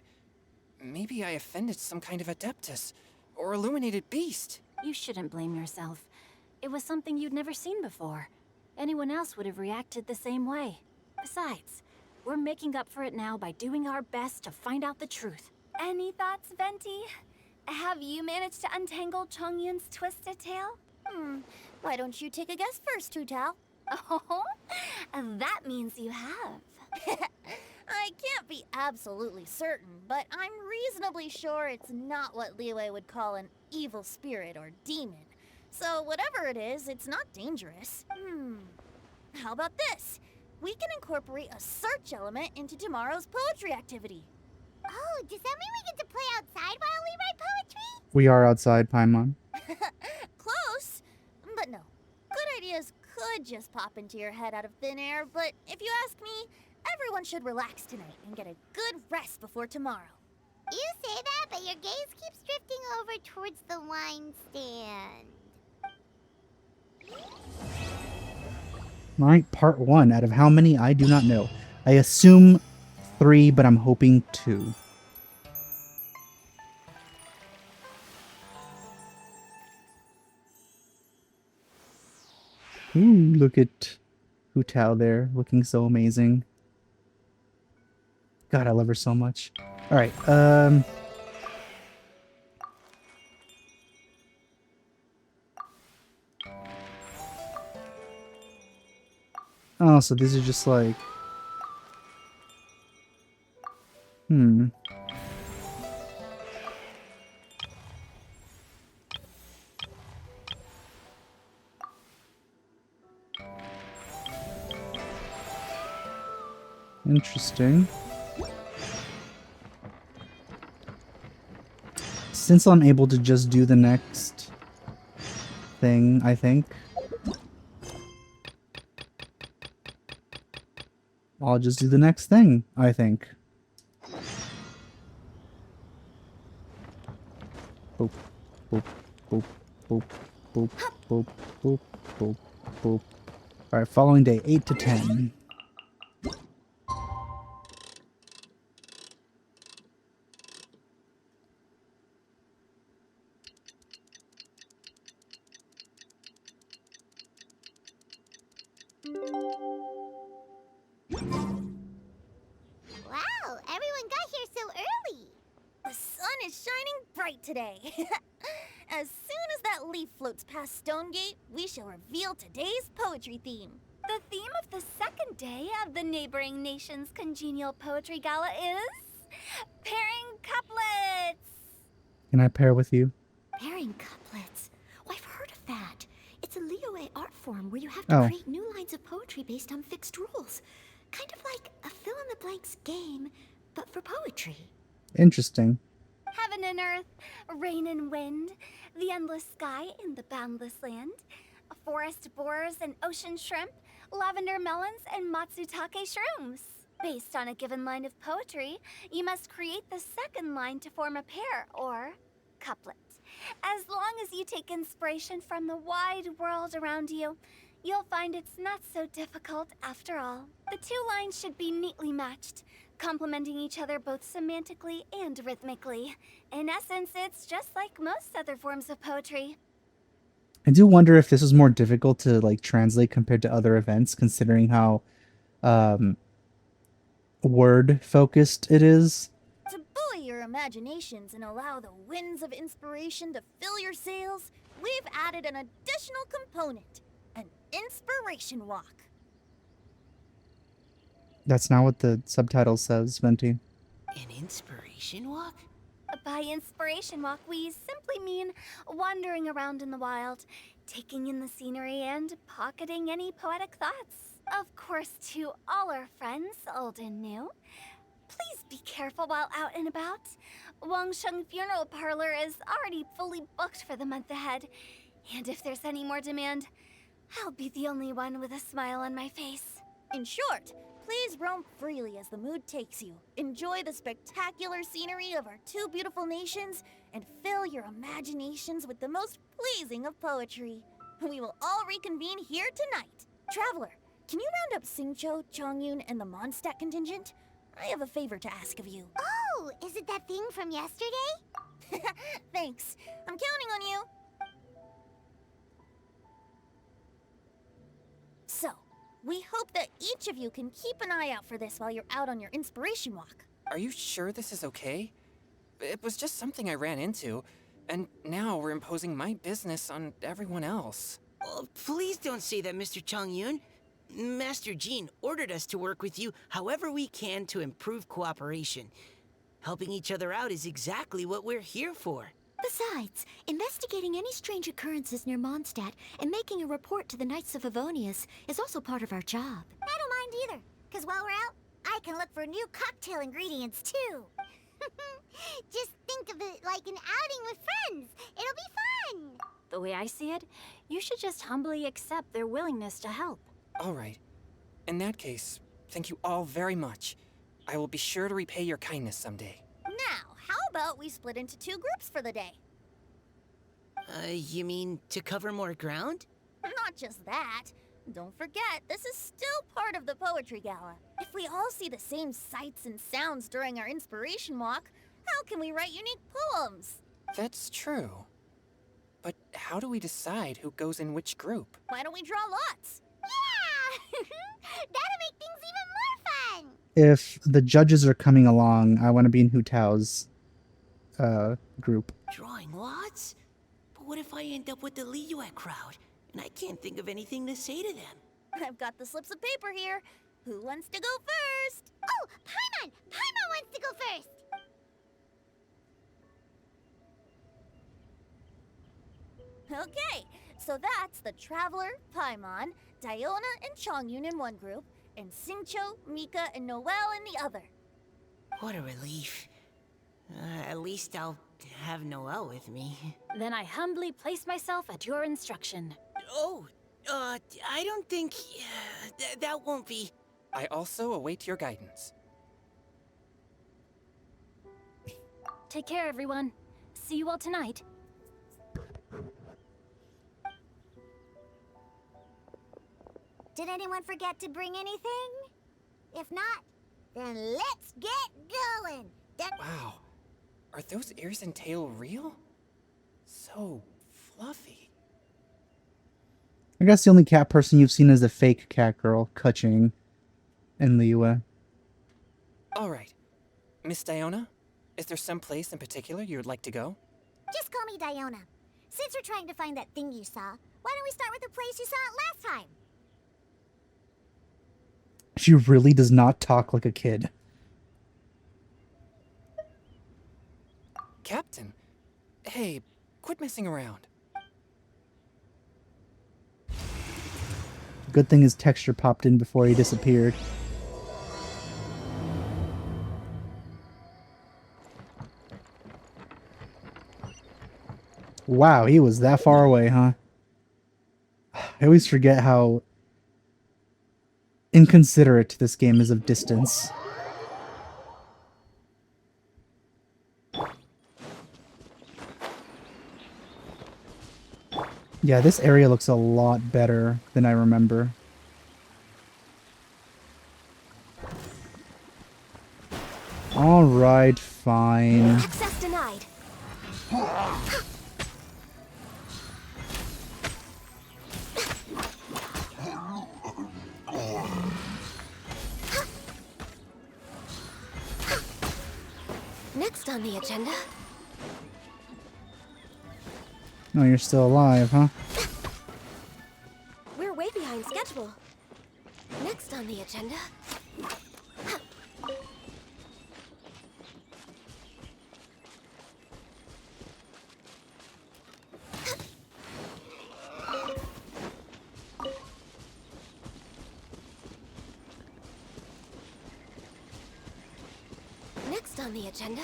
maybe I offended some kind of adeptus or illuminated beast. You shouldn't blame yourself. It was something you'd never seen before. Anyone else would have reacted the same way. Besides, we're making up for it now by doing our best to find out the truth. Any thoughts, Venti? Have you managed to untangle Chongyun's twisted tail? Why don't you take a guess first, Hu Tao? Oh, that means you have. I can't be absolutely certain, but I'm reasonably sure it's not what Liyue would call an evil spirit or demon. So whatever it is, it's not dangerous. How about this? We can incorporate a search element into tomorrow's poetry activity. Oh, does that mean we get to play outside while we write poetry? We are outside, Paimon. Close, but no. Good ideas could just pop into your head out of thin air, but if you ask me, everyone should relax tonight and get a good rest before tomorrow. You say that, but your gaze keeps drifting over towards the wine stand. Alright, part 1 out of how many I do not know. I assume 3, but I'm hoping 2. Ooh, look at Hu Tao there, looking so amazing. God, I love her so much. Alright, oh, so these are just like... Interesting. Since I'm able to just do the next thing, I think I'll just do the next thing, I think. Boop, boop, boop, boop, boop, boop, boop, boop, boop. Alright, following day, 8 to 10. Wow, everyone got here so early. The sun is shining bright today. As soon as that leaf floats past Stonegate, we shall reveal today's poetry theme. The theme of the second day of the neighboring nation's congenial poetry gala is pairing couplets. Can I pair with you? Pairing couplets. Oh, I've heard of that. It's a Liyue art form where you have to Oh. create new lines of poetry based on fixed rules. Kind of like a fill-in-the-blanks game, but for poetry. Interesting. Heaven and earth, rain and wind, the endless sky in the boundless land, forest borers and ocean shrimp, lavender melons and matsutake shrooms. Based on a given line of poetry, you must create the second line to form a pair, or couplet. As long as you take inspiration from the wide world around you, you'll find it's not so difficult after all. The two lines should be neatly matched, complementing each other both semantically and rhythmically. In essence, it's just like most other forms of poetry. I do wonder if this is more difficult to like translate compared to other events, considering how word focused it is. To buoy your imaginations and allow the winds of inspiration to fill your sails, we've added an additional component, an inspiration walk. That's not what the subtitle says, Venti. An inspiration walk? By inspiration walk, we simply mean wandering around in the wild, taking in the scenery and pocketing any poetic thoughts. Of course, to all our friends, old and new, please be careful while out and about. Wangsheng Funeral Parlor is already fully booked for the month ahead, and if there's any more demand, I'll be the only one with a smile on my face. In short, please roam freely as the mood takes you. Enjoy the spectacular scenery of our two beautiful nations, and fill your imaginations with the most pleasing of poetry. We will all reconvene here tonight. Traveler, can you round up Xingqiu, Chongyun, and the Mondstadt contingent? I have a favor to ask of you. Oh, is it that thing from yesterday? Thanks. I'm counting on you. So, we hope that each of you can keep an eye out for this while you're out on your inspiration walk. Are you sure this is okay? It was just something I ran into, and now we're imposing my business on everyone else. Oh, please don't say that, Mr. Chongyun. Master Jean ordered us to work with you however we can to improve cooperation. Helping each other out is exactly what we're here for. Besides, investigating any strange occurrences near Mondstadt and making a report to the Knights of Avonius is also part of our job. I don't mind either, because while we're out, I can look for new cocktail ingredients too. Just think of it like an outing with friends. It'll be fun. The way I see it, you should just humbly accept their willingness to help. All right. In that case, thank you all very much. I will be sure to repay your kindness someday. Now, how about we split into two groups for the day? You mean to cover more ground? Not just that. Don't forget, this is still part of the Poetry Gala. If we all see the same sights and sounds during our inspiration walk, how can we write unique poems? That's true. But how do we decide who goes in which group? Why don't we draw lots? Yeah! That'll make things even more fun. If the judges are coming along, I want to be in Hu Tao's group. Drawing lots? But what if I end up with the Liyue crowd, and I can't think of anything to say to them? I've got the slips of paper here. Who wants to go first? Oh, Paimon! Paimon wants to go first. Okay, so that's the Traveler, Paimon, Diona, and Chongyun in one group, and Xingqiu, Mika, and Noelle in the other. What a relief. At least I'll have Noelle with me. Then I humbly place myself at your instruction. Oh, I don't think... that won't be... I also await your guidance. Take care, everyone. See you all tonight. Did anyone forget to bring anything? If not, then let's get going. Wow. Are those ears and tail real? So fluffy. I guess the only cat person you've seen is the fake cat girl, Kuching, and Liyue. Alright. Miss Diona, is there some place in particular you would like to go? Just call me Diona. Since we're trying to find that thing you saw, why don't we start with the place you saw it last time? She really does not talk like a kid. Captain, hey, quit messing around. Good thing his texture popped in before he disappeared. Wow, he was that far away, huh? I always forget how inconsiderate this game is of distance. Yeah, this area looks a lot better than I remember. Alright, fine. Access denied. Next on the agenda. Oh, you're still alive, huh? We're way behind schedule. Next on the agenda. Next on the agenda.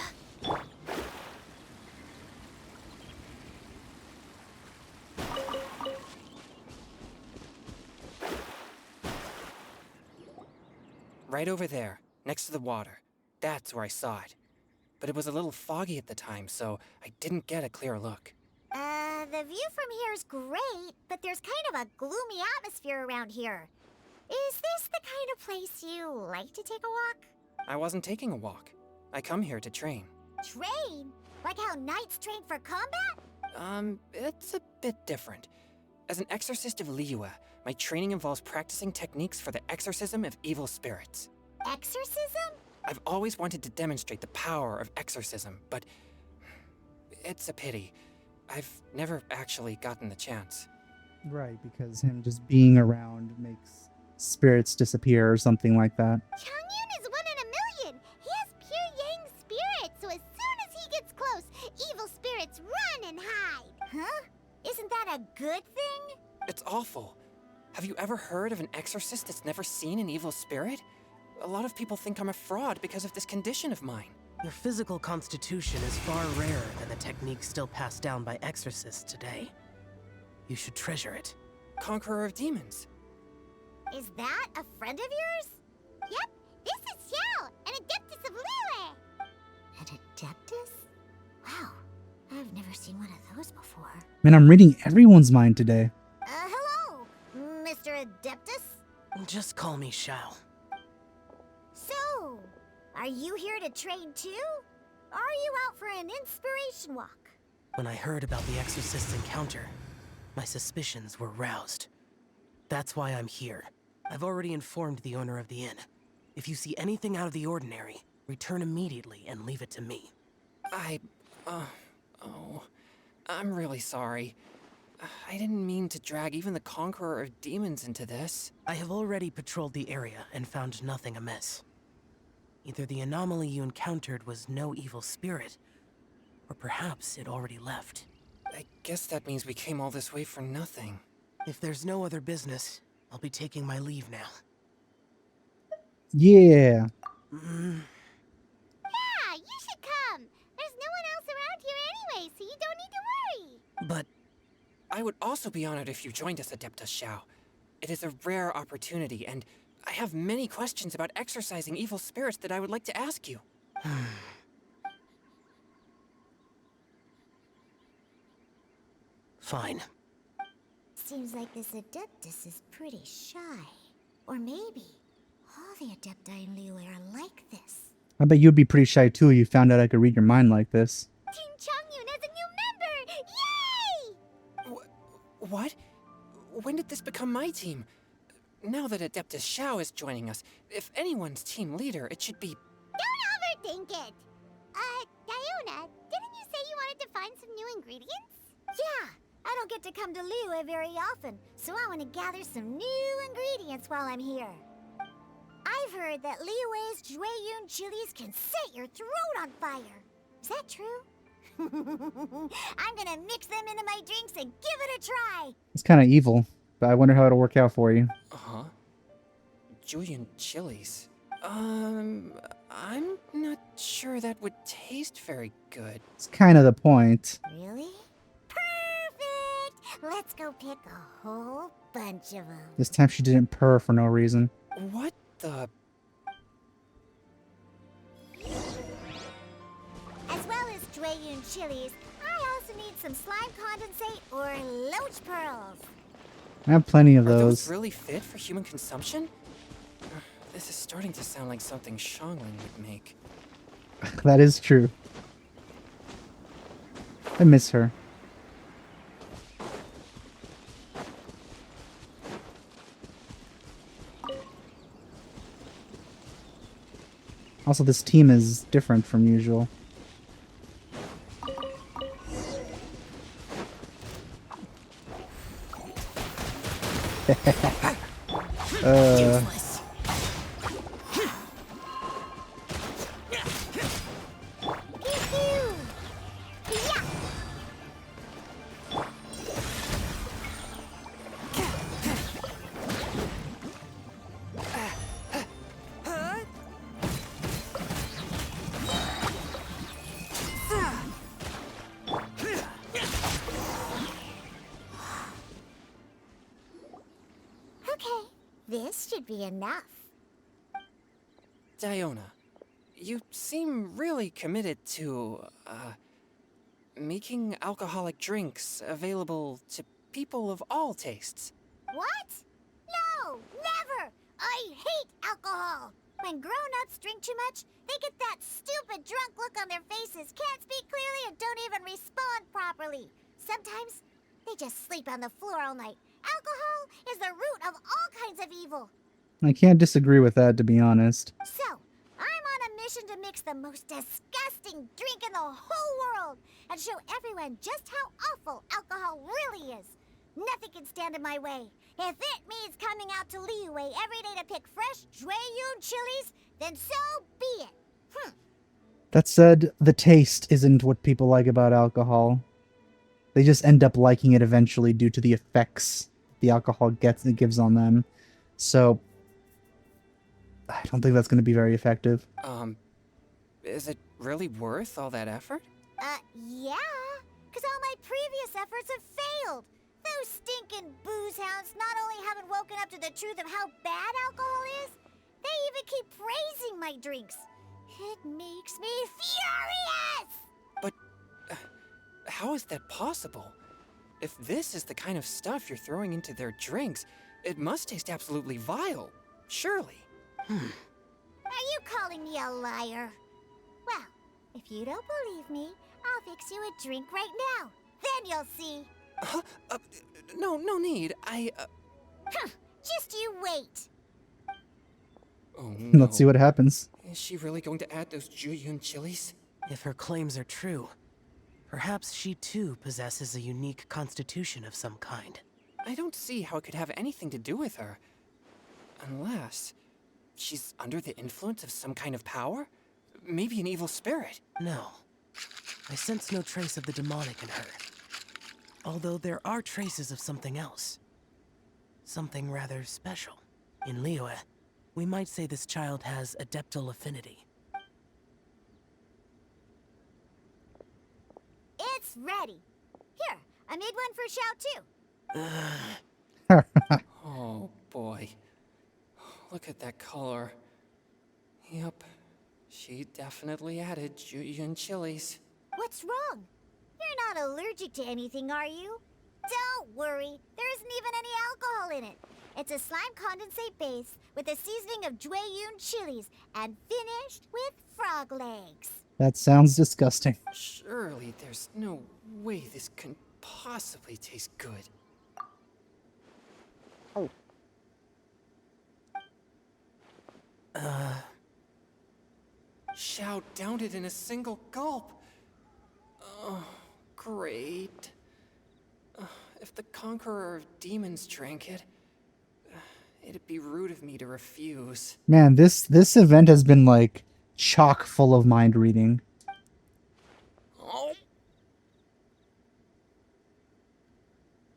Right over there, next to the water. That's where I saw it. But it was a little foggy at the time, so I didn't get a clear look. The view from here is great, but there's kind of a gloomy atmosphere around here. Is this the kind of place you like to take a walk? I wasn't taking a walk. I come here to train. Train? Like how knights train for combat? It's a bit different. As an exorcist of Liyue, my training involves practicing techniques for the exorcism of evil spirits. Exorcism? I've always wanted to demonstrate the power of exorcism, but it's a pity. I've never actually gotten the chance. Right, because him just being around makes spirits disappear or something like that. Changyun is 1 in a million! He has pure yang spirit, so as soon as he gets close, evil spirits run and hide! Huh? Isn't that a good thing? It's awful. Have you ever heard of an exorcist that's never seen an evil spirit? A lot of people think I'm a fraud because of this condition of mine. Your physical constitution is far rarer than the techniques still passed down by exorcists today. You should treasure it. Conqueror of demons. Is that a friend of yours? Yep, this is Xiao, an Adeptus of Liyue! An Adeptus? Wow, I've never seen one of those before. Man, I'm reading everyone's mind today. Hello, Mr. Adeptus? Just call me Shao. So, are you here to train too? Or are you out for an inspiration walk? When I heard about the exorcist's encounter, my suspicions were roused. That's why I'm here. I've already informed the owner of the inn. If you see anything out of the ordinary, return immediately and leave it to me. I'm really sorry. I didn't mean to drag even the Conqueror of Demons into this. I have already patrolled the area and found nothing amiss. Either the anomaly you encountered was no evil spirit, or perhaps it already left. I guess that means we came all this way for nothing. If there's no other business, I'll be taking my leave now. Yeah. Yeah, you should come. There's no one else around here anyway, so you don't need to worry. But I would also be honored if you joined us, Adeptus Xiao. It is a rare opportunity, and I have many questions about exorcising evil spirits that I would like to ask you. fine. Seems like this Adeptus is pretty shy. Or maybe all the Adepti in Liyue are like this. I bet you'd be pretty shy too if you found out I could read your mind like this. Team Changyun has a new member! Yay! What? When did this become my team? Now that Adeptus Xiao is joining us, if anyone's team leader, it should be... Don't overthink it! Diona, didn't you say you wanted to find some new ingredients? Yeah, I don't get to come to Liyue very often, so I want to gather some new ingredients while I'm here. I've heard that Liyue's Jueyun chilies can set your throat on fire. Is that true? I'm gonna mix them into my drinks and give it a try. It's kind of evil, but I wonder how it'll work out for you. Uh-huh. Julian chilies. I'm not sure that would taste very good. It's kind of the point. Really? Perfect! Let's go pick a whole bunch of them. This time she didn't purr for no reason. What the... As well as Jueyun chilies, I also need some slime condensate or loach pearls. I have plenty of Are those those. really fit for human consumption? This is starting to sound like something Xiangling would make. That is true. I miss her. Also, this team is different from usual. Useless. Pew-pew! Yeah! Okay, this should be enough. Diona, you seem really committed to, making alcoholic drinks available to people of all tastes. What? No, never! I hate alcohol! When grown-ups drink too much, they get that stupid drunk look on their faces, can't speak clearly, and don't even respond properly. Sometimes, they just sleep on the floor all night. Alcohol is the root of all kinds of evil. I can't disagree with that, to be honest. So, I'm on a mission to mix the most disgusting drink in the whole world and show everyone just how awful alcohol really is. Nothing can stand in my way. If it means coming out to Liyue every day to pick fresh Jueyun chilies, then so be it. That said, the taste isn't what people like about alcohol. They just end up liking it eventually due to the effects the alcohol gives on them. So, I don't think that's going to be very effective. Is it really worth all that effort? Yeah. Because all my previous efforts have failed. Those stinking booze hounds not only haven't woken up to the truth of how bad alcohol is, they even keep praising my drinks. It makes me furious! But how is that possible? If this is the kind of stuff you're throwing into their drinks, it must taste absolutely vile. Surely. Are you calling me a liar? Well, if you don't believe me, I'll fix you a drink right now. Then you'll see. No need. Just you wait. Oh no. Let's see what happens. Is she really going to add those Jueyun chilies? If her claims are true, perhaps she too possesses a unique constitution of some kind. I don't see how it could have anything to do with her. Unless she's under the influence of some kind of power? Maybe an evil spirit. No. I sense no trace of the demonic in her. Although there are traces of something else. Something rather special. In Liyue, We might say this child has adeptal affinity. It's ready. Here, I made one for Xiao too. Oh boy. Look at that color. Yep. She definitely added Julian chilies. What's wrong? You're not allergic to anything, are you? Don't worry, there isn't even any alcohol in it. It's a slime condensate base with a seasoning of Jueyun chilies and finished with frog legs. That sounds disgusting. Surely there's no way this can possibly taste good. Xiao downed it in a single gulp. Oh, great. If the Conqueror of Demons drank it, it'd be rude of me to refuse. Man, this event has been like chock full of mind reading. Oh,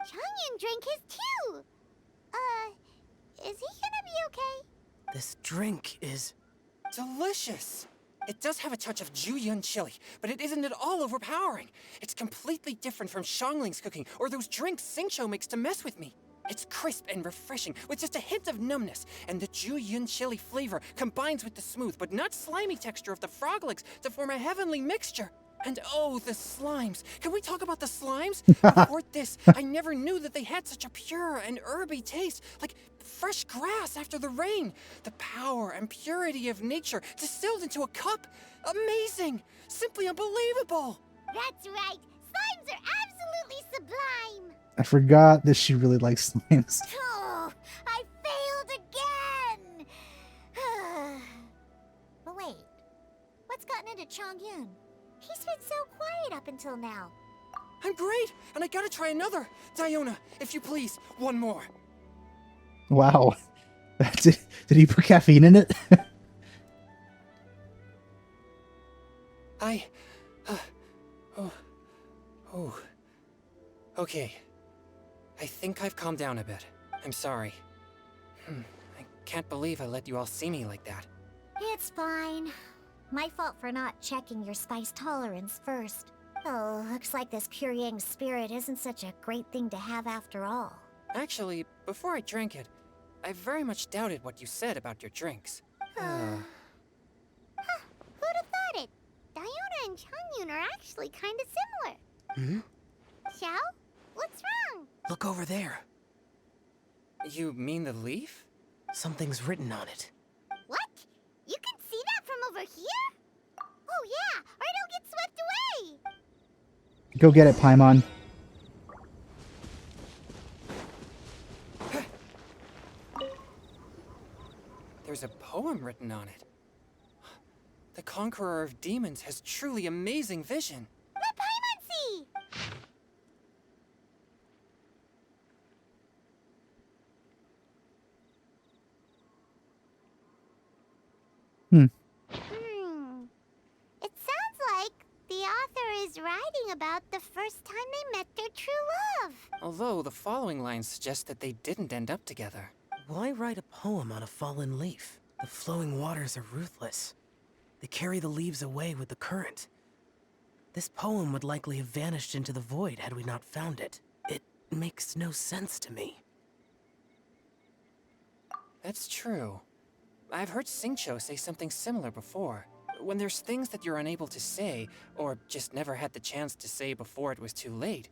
Changyan drank his too. Is he gonna be okay? This drink is... delicious! It does have a touch of Jueyun chili, but it isn't at all overpowering. It's completely different from Xiangling's cooking or those drinks Xingqiu makes to mess with me. It's crisp and refreshing, with just a hint of numbness, and the Jueyun chili flavor combines with the smooth but not slimy texture of the frog legs to form a heavenly mixture. And oh, the slimes. Can we talk about the slimes? Before this, I never knew that they had such a pure and herby taste, like fresh grass after the rain. The power and purity of nature distilled into a cup. Amazing! Simply unbelievable! That's right. Slimes are absolutely sublime. I forgot that she really likes slimes. Oh, I failed again. But wait, what's gotten into Chongyun? He's been so quiet up until now. I'm great, and I gotta try another. Diona, if you please, one more. Wow. Did he put caffeine in it? Okay. I think I've calmed down a bit. I'm sorry. I can't believe I let you all see me like that. It's fine. My fault for not checking your spice tolerance first. Oh, looks like this pure yang spirit isn't such a great thing to have after all. Actually, before I drank it, I very much doubted what you said about your drinks. Who'd have thought it? Diona and Chongyun are actually kind of similar. Xiao? What's wrong? Look over there. You mean the leaf? Something's written on it. What? You can see that from over here? Oh yeah, or it'll get swept away! Go get it, Paimon. There's a poem written on it. The Conqueror of Demons has truly amazing vision. Let Paimon see! It sounds like the author is writing about the first time they met their true love. Although the following lines suggest that they didn't end up together. Why write a poem on a fallen leaf? The flowing waters are ruthless. They carry the leaves away with the current. This poem would likely have vanished into the void had we not found it. It makes no sense to me. That's true. I've heard Xingqiu say something similar before. When there's things that you're unable to say, or just never had the chance to say before it was too late,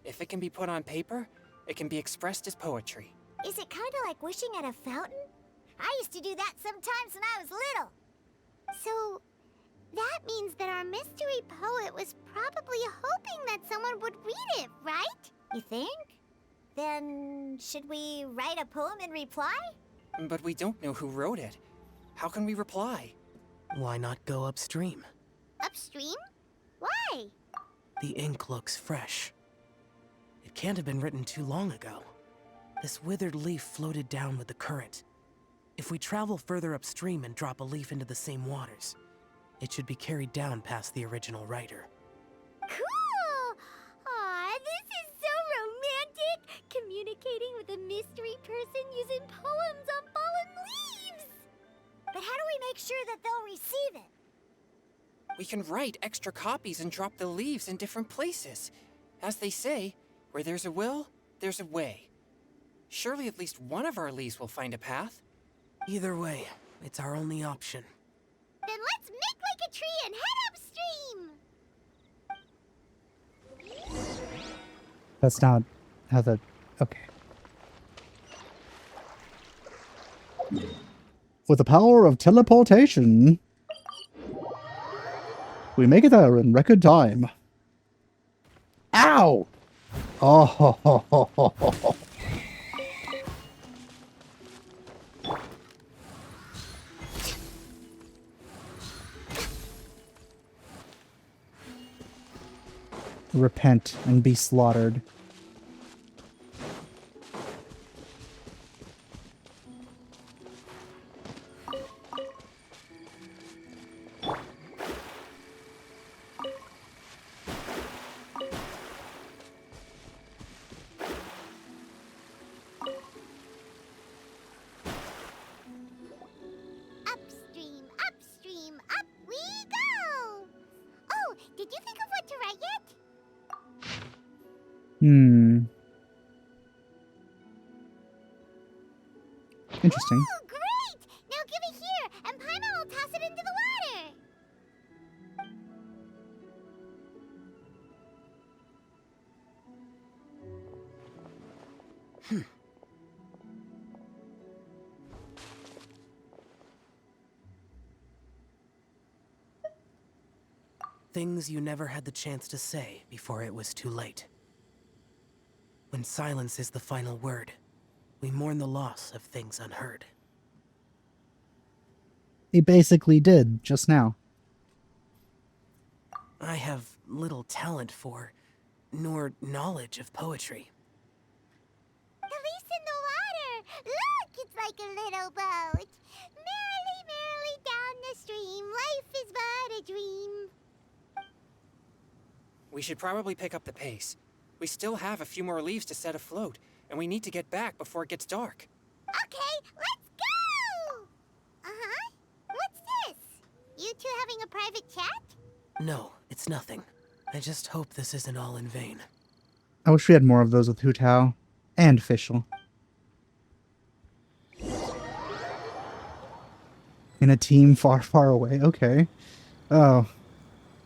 if it can be put on paper, it can be expressed as poetry. Is it kind of like wishing at a fountain? I used to do that sometimes when I was little. So, that means that our mystery poet was probably hoping that someone would read it, right? You think? Then, should we write a poem in reply? But we don't know who wrote it. How can we reply? Why not go upstream? Upstream? Why? The ink looks fresh. It can't have been written too long ago. This withered leaf floated down with the current. If we travel further upstream and drop a leaf into the same waters, it should be carried down past the original writer. Cool! Aw, this is so romantic! Communicating with a mystery person using poems on fallen leaves! We can write extra copies and drop the leaves in different places. As they say, where there's a will, there's a way. Surely at least one of our leaves will find a path. Either way, it's our only option. Then let's make like a tree and head upstream! That's not how the... Okay. With the power of teleportation, we make it there in record time. Ow! Oh, ho, ho, ho, ho, ho. Repent and be slaughtered. Upstream, upstream, up we go! Oh, did you think of what to write yet? Interesting. Oh, great! Now give it here, and Paimon will toss it into the water! Things you never had the chance to say before it was too late. When silence is the final word, we mourn the loss of things unheard. He basically did, just now. I have little talent for, nor knowledge of poetry. The leaf's in the water! Look, it's like a little boat! Merrily, merrily down the stream, life is but a dream. We should probably pick up the pace. We still have a few more leaves to set afloat, and we need to get back before it gets dark. Okay, let's go! Uh-huh. What's this? You two having a private chat? No, it's nothing. I just hope this isn't all in vain. I wish we had more of those with Hu Tao and Fischl. In a team far, far away. Okay. Oh.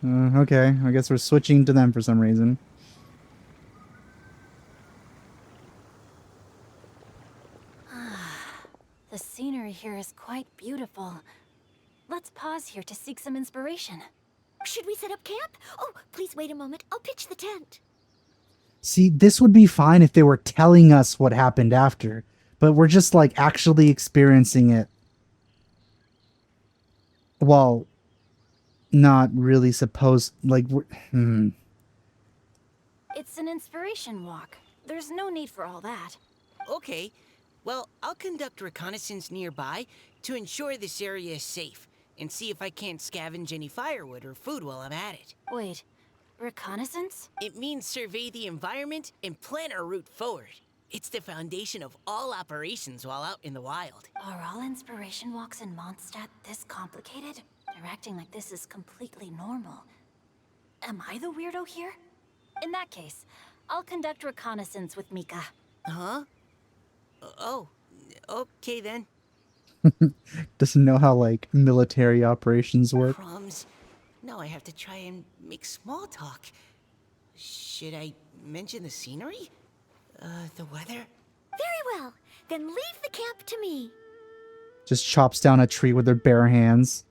Okay. I guess we're switching to them for some reason. The scenery here is quite beautiful. Let's pause here to seek some inspiration. Should we set up camp? Oh, please wait a moment. I'll pitch the tent. See, this would be fine if they were telling us what happened after, but we're just like actually experiencing it. Well, not really supposed, like, It's an inspiration walk. There's no need for all that. Okay, well, I'll conduct reconnaissance nearby to ensure this area is safe, and see if I can't scavenge any firewood or food while I'm at it. Wait, reconnaissance? It means survey the environment and plan our route forward. It's the foundation of all operations while out in the wild. Are all inspiration walks in Mondstadt this complicated? They're acting like this is completely normal. Am I the weirdo here? In that case, I'll conduct reconnaissance with Mika. Huh? Oh, okay then. doesn't know how, like, military operations work. Crumbs. Now I have to try and make small talk. Should I mention the scenery? The weather? Very well. Then leave the camp to me. Just chops down a tree with their bare hands.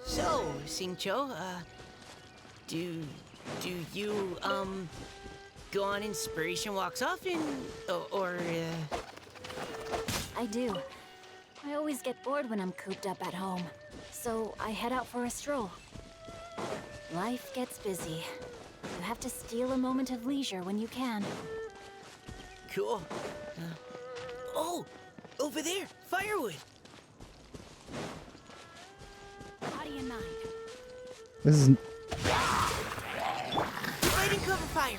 So, Singcho, do you, go on inspiration walks often? Or I do. I always get bored when I'm cooped up at home. So I head out for a stroll. Life gets busy. You have to steal a moment of leisure when you can. Cool. Oh! Over there! Firewood! Body in mind. This is... Lighting cover fire!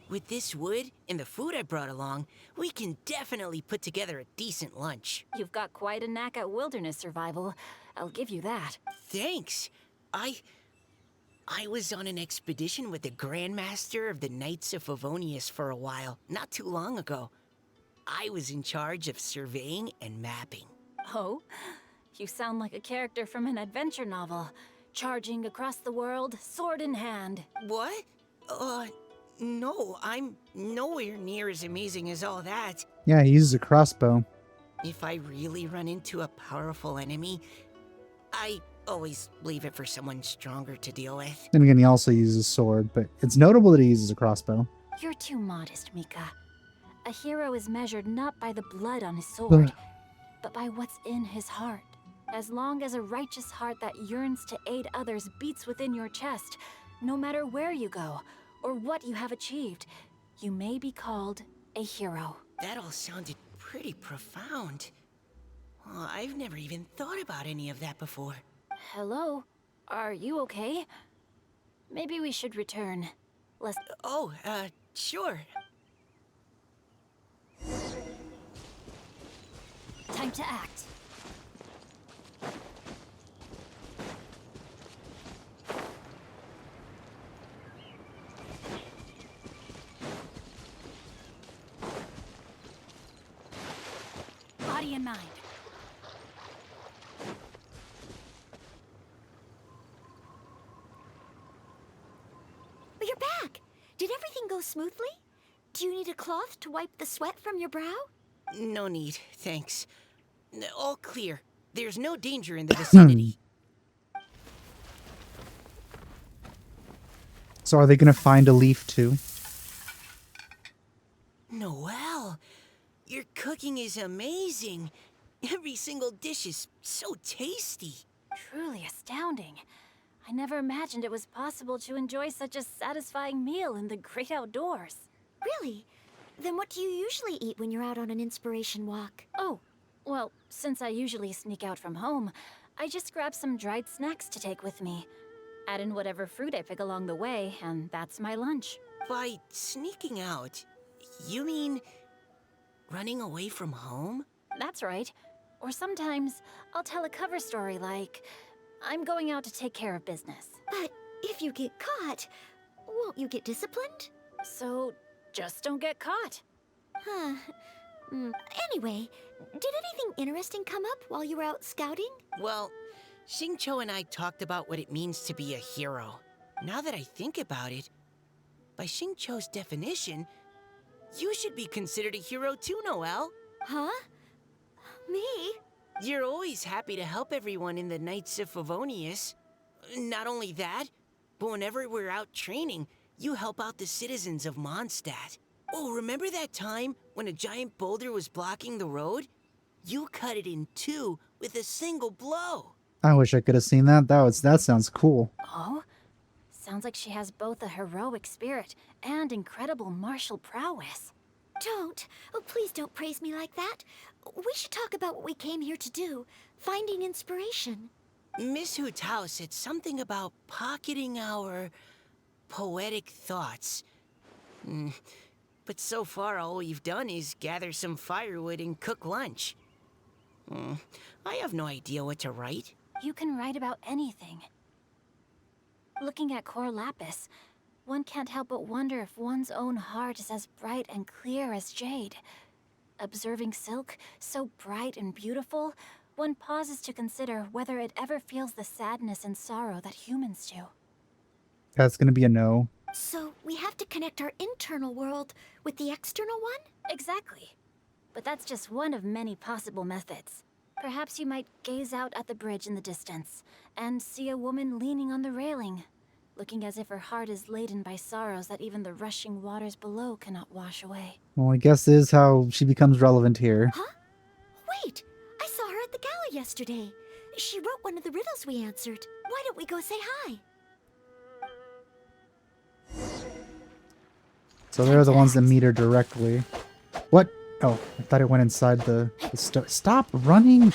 With this wood and the food I brought along, we can definitely put together a decent lunch. You've got quite a knack at wilderness survival. I'll give you that. Thanks. I was on an expedition with the Grandmaster of the Knights of Favonius for a while, not too long ago. I was in charge of surveying and mapping. Oh? You sound like a character from an adventure novel. Charging across the world, sword in hand. What? No, I'm nowhere near as amazing as all that. Yeah, he uses a crossbow. If I really run into a powerful enemy, I always leave it for someone stronger to deal with. Then again, he also uses a sword, but it's notable that he uses a crossbow. You're too modest, Mika. A hero is measured not by the blood on his sword, but by what's in his heart. As long as a righteous heart that yearns to aid others beats within your chest, no matter where you go, or what you have achieved, you may be called a hero. That all sounded pretty profound. Oh, I've never even thought about any of that before. Hello? Are you okay? Maybe we should return. Sure. Time to act. Body in mind. You're back! Did everything go smoothly? Do you need a cloth to wipe the sweat from your brow? No need, thanks. All clear. There's no danger in the vicinity. So are they gonna find a leaf too? Noelle, your cooking is amazing. Every single dish is so tasty. Truly astounding. I never imagined it was possible to enjoy such a satisfying meal in the great outdoors. Really? Then what do you usually eat when you're out on an inspiration walk? Oh, well, since I usually sneak out from home, I just grab some dried snacks to take with me. Add in whatever fruit I pick along the way, and that's my lunch. By sneaking out, you mean running away from home? That's right. Or sometimes I'll tell a cover story like, I'm going out to take care of business. But if you get caught, won't you get disciplined? So just don't get caught. Huh. Anyway, did anything interesting come up while you were out scouting? Well, Xingqiu and I talked about what it means to be a hero. Now that I think about it, by Xingqiu's definition, you should be considered a hero too, Noelle. Huh? Me? You're always happy to help everyone in the Knights of Favonius. Not only that, but whenever we're out training, you help out the citizens of Mondstadt. Oh, remember that time when a giant boulder was blocking the road? You cut it in two with a single blow. I wish I could have seen that. That sounds cool. Oh? Sounds like she has both a heroic spirit and incredible martial prowess. Please don't praise me like that. We should talk about what we came here to do, finding inspiration. Miss Hu Tao said something about pocketing our poetic thoughts. But so far all we've done is gather some firewood and cook lunch. I have no idea what to write. You can write about anything. Looking at Core Lapis, one can't help but wonder if one's own heart is as bright and clear as jade. Observing silk, so bright and beautiful, one pauses to consider whether it ever feels the sadness and sorrow that humans do. That's gonna be a no. So we have to connect our internal world with the external one? Exactly. But that's just one of many possible methods. Perhaps you might gaze out at the bridge in the distance and see a woman leaning on the railing, looking as if her heart is laden by sorrows that even the rushing waters below cannot wash away. Well, I guess this is how she becomes relevant here. Huh? Wait! I saw her at the gala yesterday. She wrote one of the riddles we answered. Why don't we go say hi? So they're the ones that meet her directly. What? Oh, I thought it went inside the Stop running!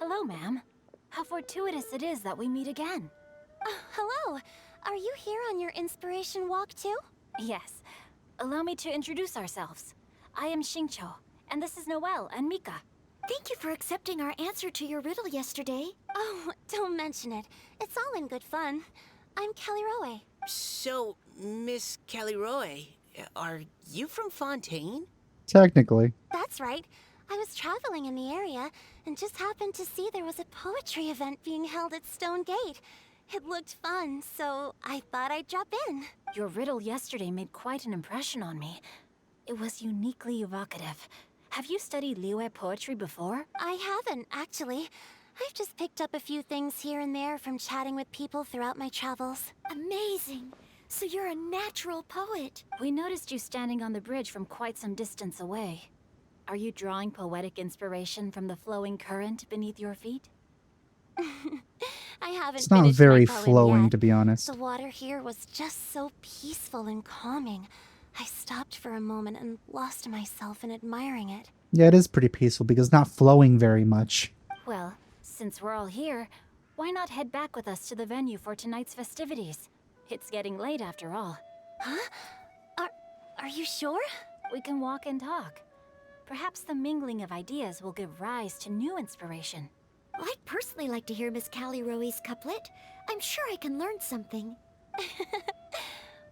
Hello, ma'am. How fortuitous it is that we meet again. Hello. Are you here on your inspiration walk too? Yes. Allow me to introduce ourselves. I am Xingqiu, and this is Noelle and Mika. Thank you for accepting our answer to your riddle yesterday. Oh, don't mention it. It's all in good fun. I'm Kelly Rowe. So, Miss Caliroy, are you from Fontaine? Technically. That's right. I was traveling in the area and just happened to see there was a poetry event being held at Stone Gate. It looked fun, so I thought I'd drop in. Your riddle yesterday made quite an impression on me. It was uniquely evocative. Have you studied Liyue poetry before? I haven't, actually. I've just picked up a few things here and there from chatting with people throughout my travels. Amazing. So you're a natural poet. We noticed you standing on the bridge from quite some distance away. Are you drawing poetic inspiration from the flowing current beneath your feet? I haven't It's not finished very my poem flowing, yet. to be honest. The water here was just so peaceful and calming. I stopped for a moment and lost myself in admiring it. Yeah, it is pretty peaceful because it's not flowing very much. Well, since we're all here, why not head back with us to the venue for tonight's festivities? It's getting late after all. Huh? Are you sure? We can walk and talk. Perhaps the mingling of ideas will give rise to new inspiration. I'd personally like to hear Miss Callie Rowe's couplet. I'm sure I can learn something.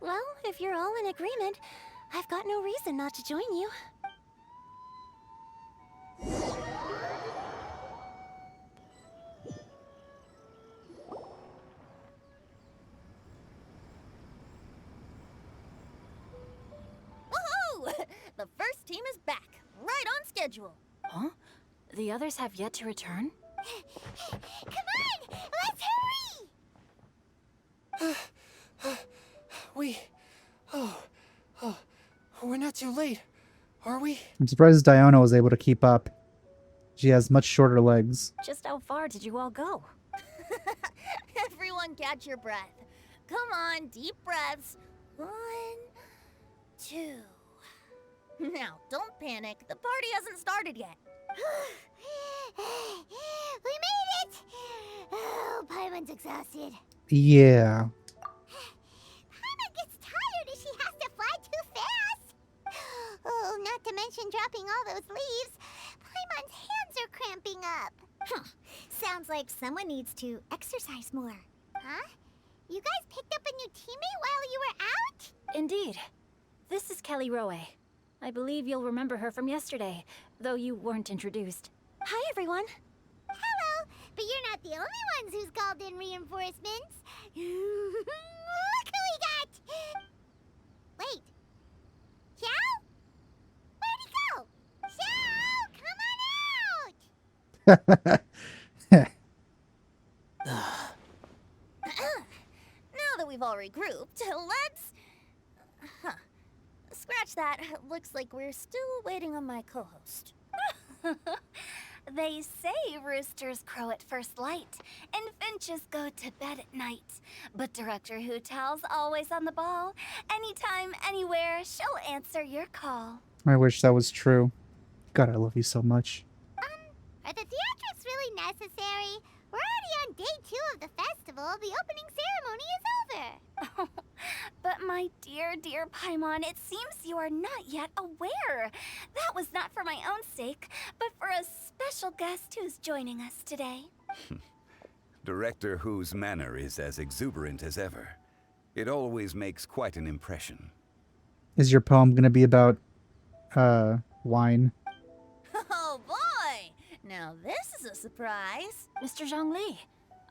Well, if you're all in agreement, I've got no reason not to join you. Woohoo! The first team is back, right on schedule. Huh? The others have yet to return? Come on! Let's hurry! We're not too late, are we? I'm surprised Diona was able to keep up. She has much shorter legs. Just how far did you all go? Everyone catch your breath. Come on, deep breaths. 1, 2. Now, don't panic. The party hasn't started yet. We made it! Oh, Paimon's exhausted. Yeah. Paimon gets tired if she has to fly too fast. Oh, not to mention dropping all those leaves. Paimon's hands are cramping up. Sounds like someone needs to exercise more. Huh? You guys picked up a new teammate while you were out? Indeed. This is Kelly Rowe. I believe you'll remember her from yesterday, though you weren't introduced. Hi, everyone. Hello, but you're not the only ones who's called in reinforcements. Look who we got! Wait. Xiao? Where'd he go? Xiao, come on out! Now that we've all regrouped, let's... Scratch that. Looks like we're still waiting on my co-host. They say roosters crow at first light, and finches go to bed at night. But Director Hu Tao's always on the ball. Anytime, anywhere, she'll answer your call. I wish that was true. God, I love you so much. Are the theatrics really necessary? We're already on day 2 of the festival. The opening ceremony is over. But my dear, dear Paimon, it seems you are not yet aware. That was not for my own sake, but for a special guest who's joining us today. Director Hu's manner is as exuberant as ever. It always makes quite an impression. Is your poem gonna be about, wine? Oh boy! Now this is a surprise. Mr. Zhongli,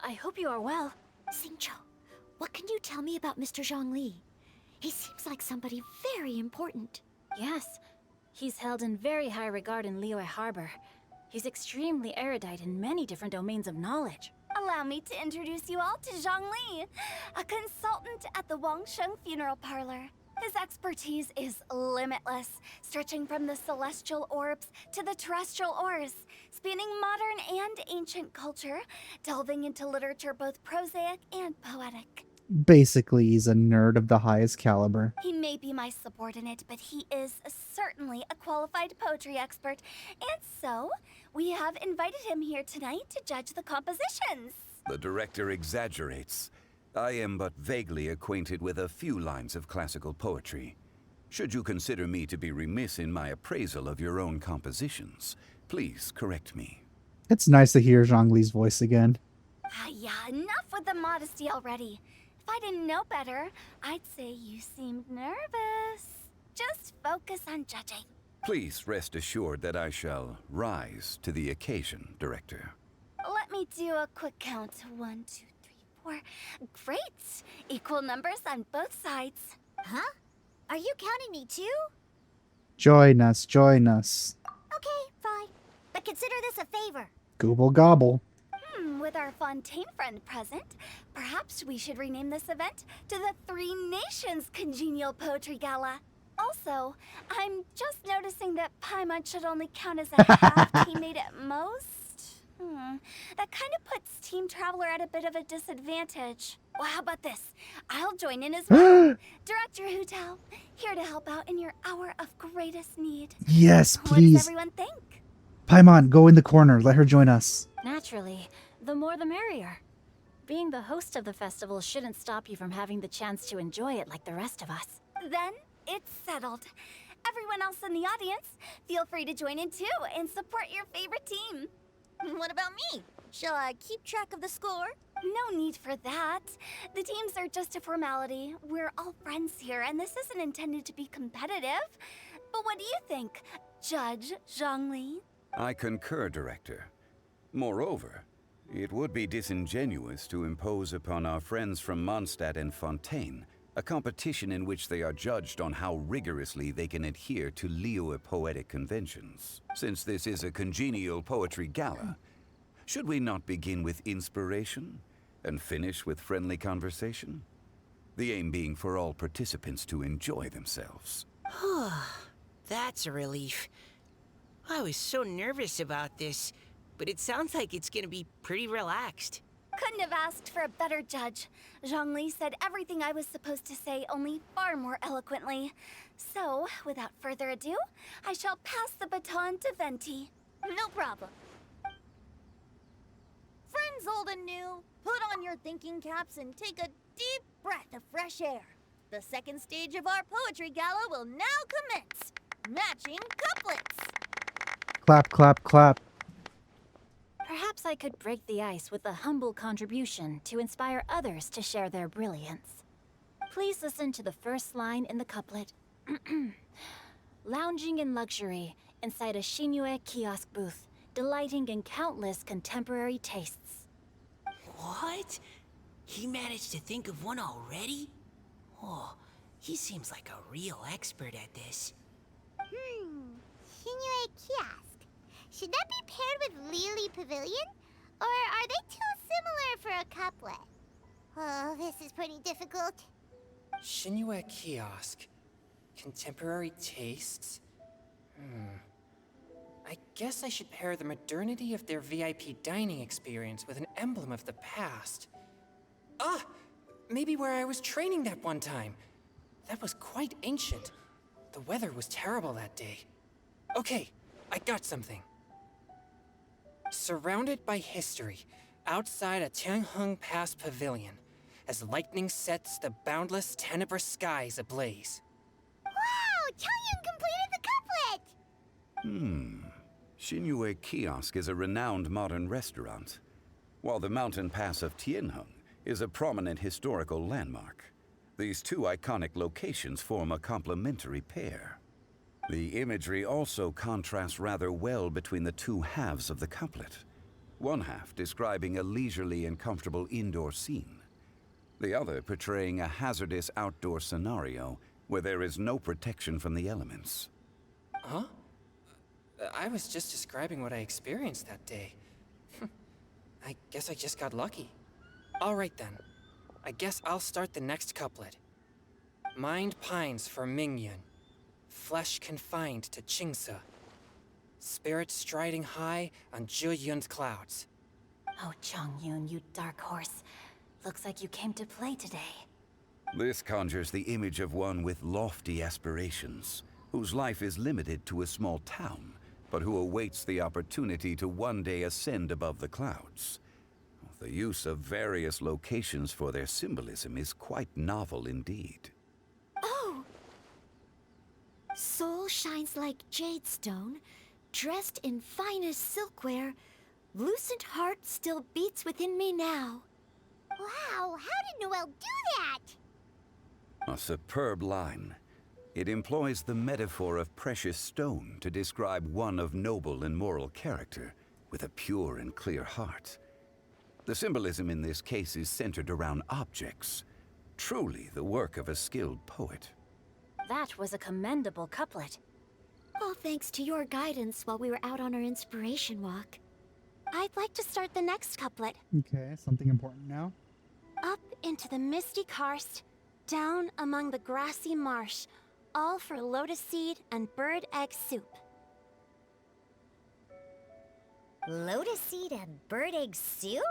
I hope you are well. Xingqiu, what can you tell me about Mr. Zhongli? He seems like somebody very important. Yes, he's held in very high regard in Liyue Harbor. He's extremely erudite in many different domains of knowledge. Allow me to introduce you all to Zhongli, a consultant at the Wangsheng Funeral Parlor. His expertise is limitless, stretching from the celestial orbs to the terrestrial ores, spanning modern and ancient culture, delving into literature both prosaic and poetic. Basically, he's a nerd of the highest caliber. He may be my subordinate, but he is certainly a qualified poetry expert. And so, we have invited him here tonight to judge the compositions. The director exaggerates. I am but vaguely acquainted with a few lines of classical poetry. Should you consider me to be remiss in my appraisal of your own compositions, please correct me. It's nice to hear Zhongli's voice again. Yeah, enough with the modesty already. If I didn't know better, I'd say you seemed nervous. Just focus on judging. Please rest assured that I shall rise to the occasion, Director. Let me do a quick count. 1, 2, 3, 4. Great! Equal numbers on both sides. Huh? Are you counting me too? Join us, join us. Okay, fine. But consider this a favor. Gooble gobble. With our Fontaine friend present, perhaps we should rename this event to the Three Nations Congenial Poetry Gala. Also, I'm just noticing that Paimon should only count as a half teammate at most. That kind of puts Team Traveler at a bit of a disadvantage. Well, how about this? I'll join in as well. Director Hu Tao, here to help out in your hour of greatest need. Yes, What does please. everyone think? Paimon, go in the corner. Let her join us. Naturally, the more the merrier. Being the host of the festival shouldn't stop you from having the chance to enjoy it like the rest of us. Then it's settled. Everyone else in the audience, feel free to join in too and support your favorite team. What about me? Shall I keep track of the score? No need for that. The teams are just a formality. We're all friends here, and this isn't intended to be competitive. But what do you think, Judge Zhongli? I concur, Director. Moreover, it would be disingenuous to impose upon our friends from Mondstadt and Fontaine a competition in which they are judged on how rigorously they can adhere to Liyue poetic conventions. Since this is a congenial poetry gala, should we not begin with inspiration and finish with friendly conversation? The aim being for all participants to enjoy themselves. That's a relief. I was so nervous about this, but it sounds like it's gonna be pretty relaxed. Couldn't have asked for a better judge. Zhongli said everything I was supposed to say, only far more eloquently. So, without further ado, I shall pass the baton to Venti. No problem. Friends old and new, put on your thinking caps and take a deep breath of fresh air. The second stage of our poetry gala will now commence. Matching couplets. Clap, clap, clap. Perhaps I could break the ice with a humble contribution to inspire others to share their brilliance. Please listen to the first line in the couplet. Lounging in luxury inside a Shinue kiosk booth, delighting in countless contemporary tastes. What? He managed to think of one already? Oh, he seems like a real expert at this. Shinue Kiosk. Should that be paired with Lily Pavilion? Or are they too similar for a couplet? Oh, this is pretty difficult. Shinue Kiosk. Contemporary tastes? I guess I should pair the modernity of their VIP dining experience with an emblem of the past. Ah! Maybe where I was training that one time. That was quite ancient. The weather was terrible that day. Okay, I got something. Surrounded by history, outside a Tianheng Pass pavilion, as lightning sets the boundless tenebrous skies ablaze. Wow! Changyun completed the couplet! Shinue Kiosk is a renowned modern restaurant, while the mountain pass of Tianheng is a prominent historical landmark. These two iconic locations form a complementary pair. The imagery also contrasts rather well between the two halves of the couplet. One half describing a leisurely and comfortable indoor scene, the other portraying a hazardous outdoor scenario where there is no protection from the elements. Huh? I was just describing what I experienced that day. I guess I just got lucky. All right then. I guess I'll start the next couplet. Mind pines for Mingyun. Flesh confined to Qingse. Spirit striding high on Zheyun's clouds. Oh, Changyun, you dark horse. Looks like you came to play today. This conjures the image of one with lofty aspirations, whose life is limited to a small town, but who awaits the opportunity to one day ascend above the clouds. The use of various locations for their symbolism is quite novel indeed. Oh! Soul shines like jadestone, dressed in finest silkware. Lucent heart still beats within me now. Wow, how did Noelle do that? A superb line. It employs the metaphor of precious stone to describe one of noble and moral character, with a pure and clear heart. The symbolism in this case is centered around objects, truly the work of a skilled poet. That was a commendable couplet. All thanks to your guidance while we were out on our inspiration walk. I'd like to start the next couplet. Okay, something important now. Up into the misty karst, down among the grassy marsh, all for lotus seed and bird egg soup. Lotus seed and bird egg soup?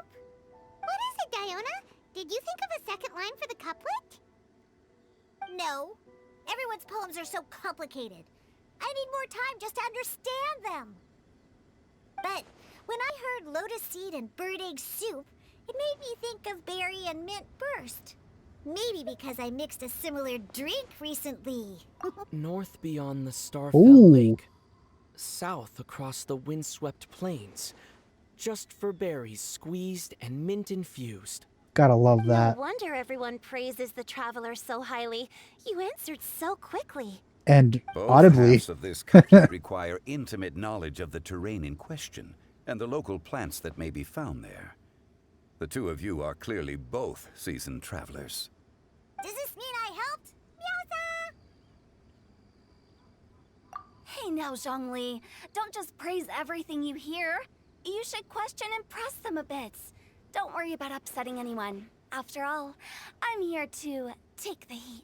What is it, Diona? Did you think of a second line for the couplet? No. Everyone's poems are so complicated. I need more time just to understand them. But when I heard lotus seed and bird egg soup, it made me think of berry and mint burst. Maybe because I mixed a similar drink recently. North beyond the Starfell Ooh. Lake. South across the windswept plains. Just for berries squeezed and mint infused. Gotta love that. No wonder everyone praises the traveler so highly. You answered so quickly. And Both audibly. halves of this couplet require intimate knowledge of the terrain in question and the local plants that may be found there. The two of you are clearly both seasoned travelers. Does this mean I helped? Meowza! Hey now, Zhongli. Don't just praise everything you hear. You should question and press them a bit. Don't worry about upsetting anyone. After all, I'm here to take the heat.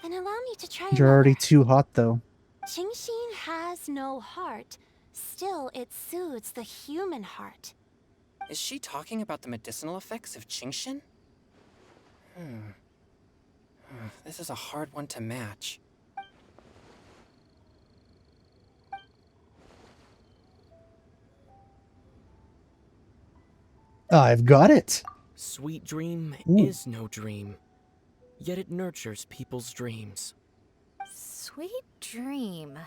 Then allow me to try You're already another. too hot, though. Qingxin has no heart. Still, it soothes the human heart. Is she talking about the medicinal effects of Qingxin? This is a hard one to match. I've got it. Sweet dream Ooh. is no dream. Yet it nurtures people's dreams. Sweet dream.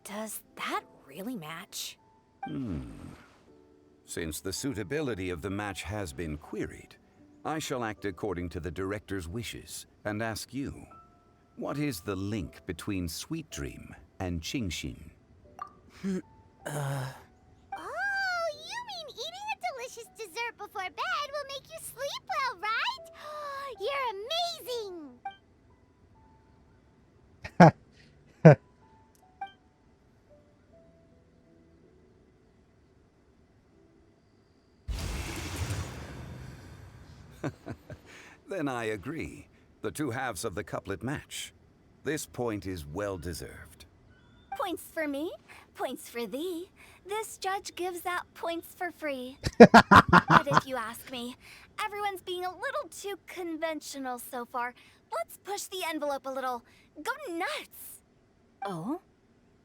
Does that really match? Since the suitability of the match has been queried, I shall act according to the director's wishes and ask you, what is the link between Sweet Dream and Qingxin? Oh, you mean eating a delicious dessert before bed will make you sleep well, right? You're amazing! Then I agree. The two halves of the couplet match. This point is well deserved. Points for me, points for thee. This judge gives out points for free. But if you ask me, everyone's being a little too conventional so far. Let's push the envelope a little. Go nuts! Oh?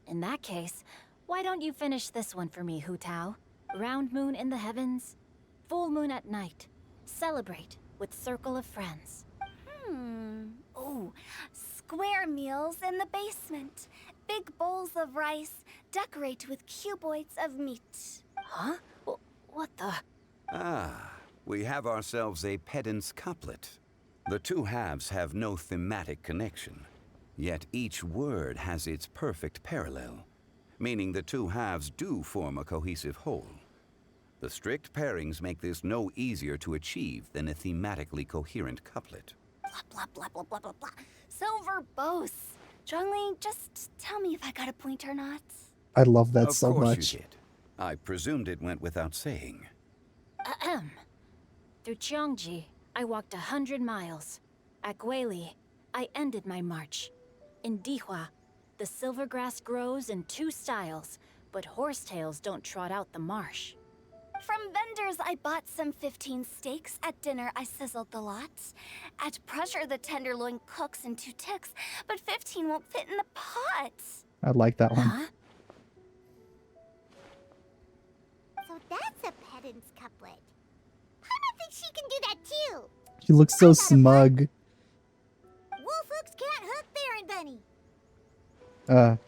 In that case, why don't you finish this one for me, Hu Tao? Round moon in the heavens, full moon at night. Celebrate with circle of friends. Oh, square meals in the basement. Big bowls of rice, decorate with cuboids of meat. Huh? What the? Ah, we have ourselves a pedant's couplet. The two halves have no thematic connection, yet each word has its perfect parallel, meaning the two halves do form a cohesive whole. The strict pairings make this no easier to achieve than a thematically coherent couplet. Blah, blah, blah, blah, blah, blah, blah. So verbose. Zhongli, just tell me if I got a point or not. I love that Of so course much. you did. I presumed it went without saying. Ahem. Through Cheongji, I walked 100 miles. At Guili, I ended my march. In Dihua, the silver grass grows in two styles, but horsetails don't trot out the marsh. From vendors, I bought some 15 steaks. At dinner, I sizzled the lots. At pressure, the tenderloin cooks in 2 ticks, but 15 won't fit in the pots. I like that one. Huh? So that's a pedant's couplet. Paimon thinks she can do that too. She looks so smug. Wolf hooks can't hook there and Benny. Um,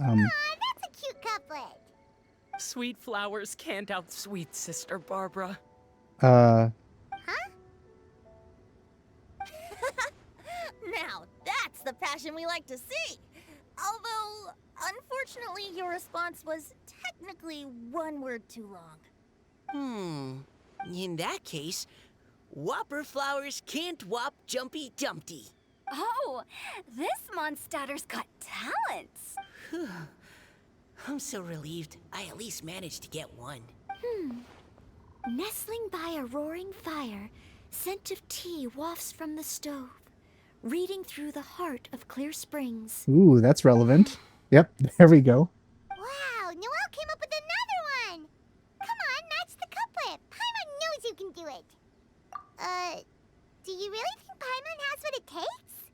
Aw, that's a cute couplet. Sweet flowers can't outsweet Sister Barbara. uh, Huh? Now, that's the passion we like to see. Although, unfortunately, your response was technically 1 word too long. In that case, Whopper flowers can't whop Jumpy Dumpty. Oh, this monster's got talents. I'm so relieved I at least managed to get one. Nestling by a roaring fire, scent of tea wafts from the stove. Reading through the heart of clear springs. ooh, that's relevant. Yep, there we go. Wow, Noelle came up with another one. Come on, match the couplet. Paimon knows you can do it. Do you really think Paimon has what it takes?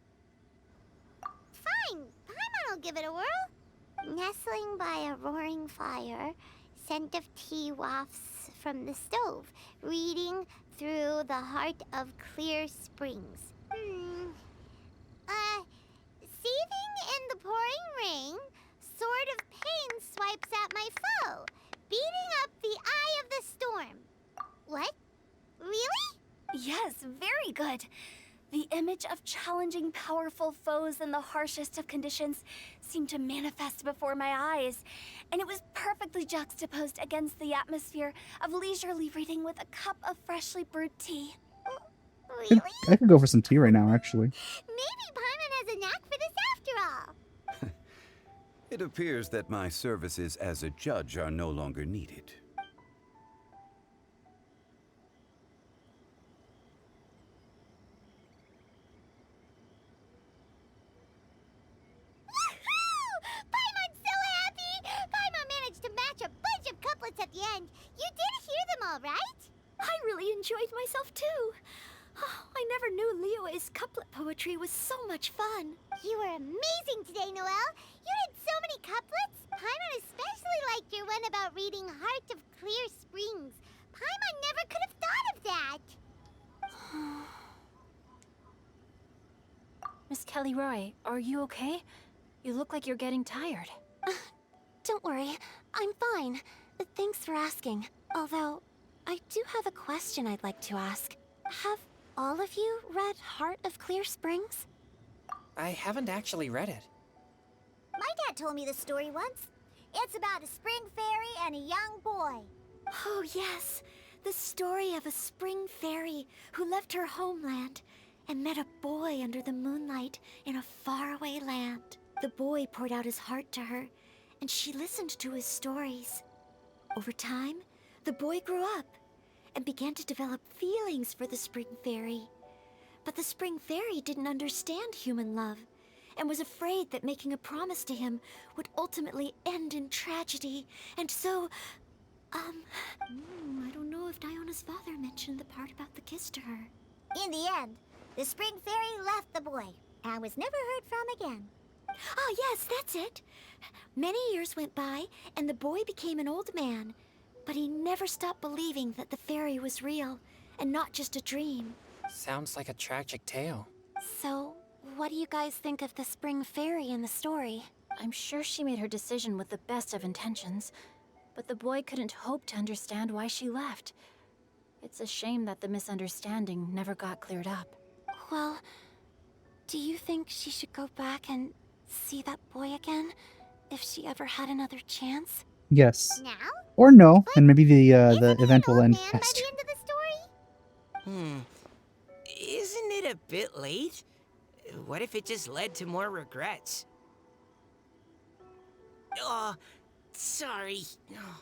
Fine, Paimon will give it a whirl. Nestling by a roaring fire, scent of tea wafts from the stove, reading through the heart of clear springs. Seething in the pouring rain, sword of pain swipes at my foe, beating up the eye of the storm. What? Really? Yes, very good. The image of challenging powerful foes in the harshest of conditions seemed to manifest before my eyes, and it was perfectly juxtaposed against the atmosphere of leisurely reading with a cup of freshly brewed tea. Really? I could go for some tea right now, actually. Maybe Paimon has a knack for this after all. It appears that my services as a judge are no longer needed. Paimon's so happy! Paimon managed to match a bunch of couplets at the end. You did hear them all, right? I really enjoyed myself too. Oh, I never knew Liyue's couplet poetry was so much fun. You were amazing today, Noelle. You did so many couplets. Paimon especially liked your one about reading Heart of Clear Springs. Paimon never could have thought of that. Miss Kelly Roy, are you okay? You look like you're getting tired. Don't worry, I'm fine. Thanks for asking. Although, I do have a question I'd like to ask. Have all of you read Heart of Clear Springs? I haven't actually read it. My dad told me the story once. It's about a spring fairy and a young boy. Oh, yes. The story of a spring fairy who left her homeland and met a boy under the moonlight in a faraway land. The boy poured out his heart to her, and she listened to his stories. Over time, the boy grew up and began to develop feelings for the spring fairy. But the spring fairy didn't understand human love and was afraid that making a promise to him would ultimately end in tragedy. And so, I don't know if Diona's father mentioned the part about the kiss to her. In the end, the spring fairy left the boy and was never heard from again. Ah, yes, that's it. Many years went by, and the boy became an old man. But he never stopped believing that the fairy was real, and not just a dream. Sounds like a tragic tale. So, what do you guys think of the spring fairy in the story? I'm sure she made her decision with the best of intentions, but the boy couldn't hope to understand why she left. It's a shame that the misunderstanding never got cleared up. Well, do you think she should go back and see that boy again, if she ever had another chance? Yes. Now? Or no, and maybe the Isn't he event an will old end man by faster. the end of the story? Isn't it a bit late? What if it just led to more regrets? Oh, sorry. Oh,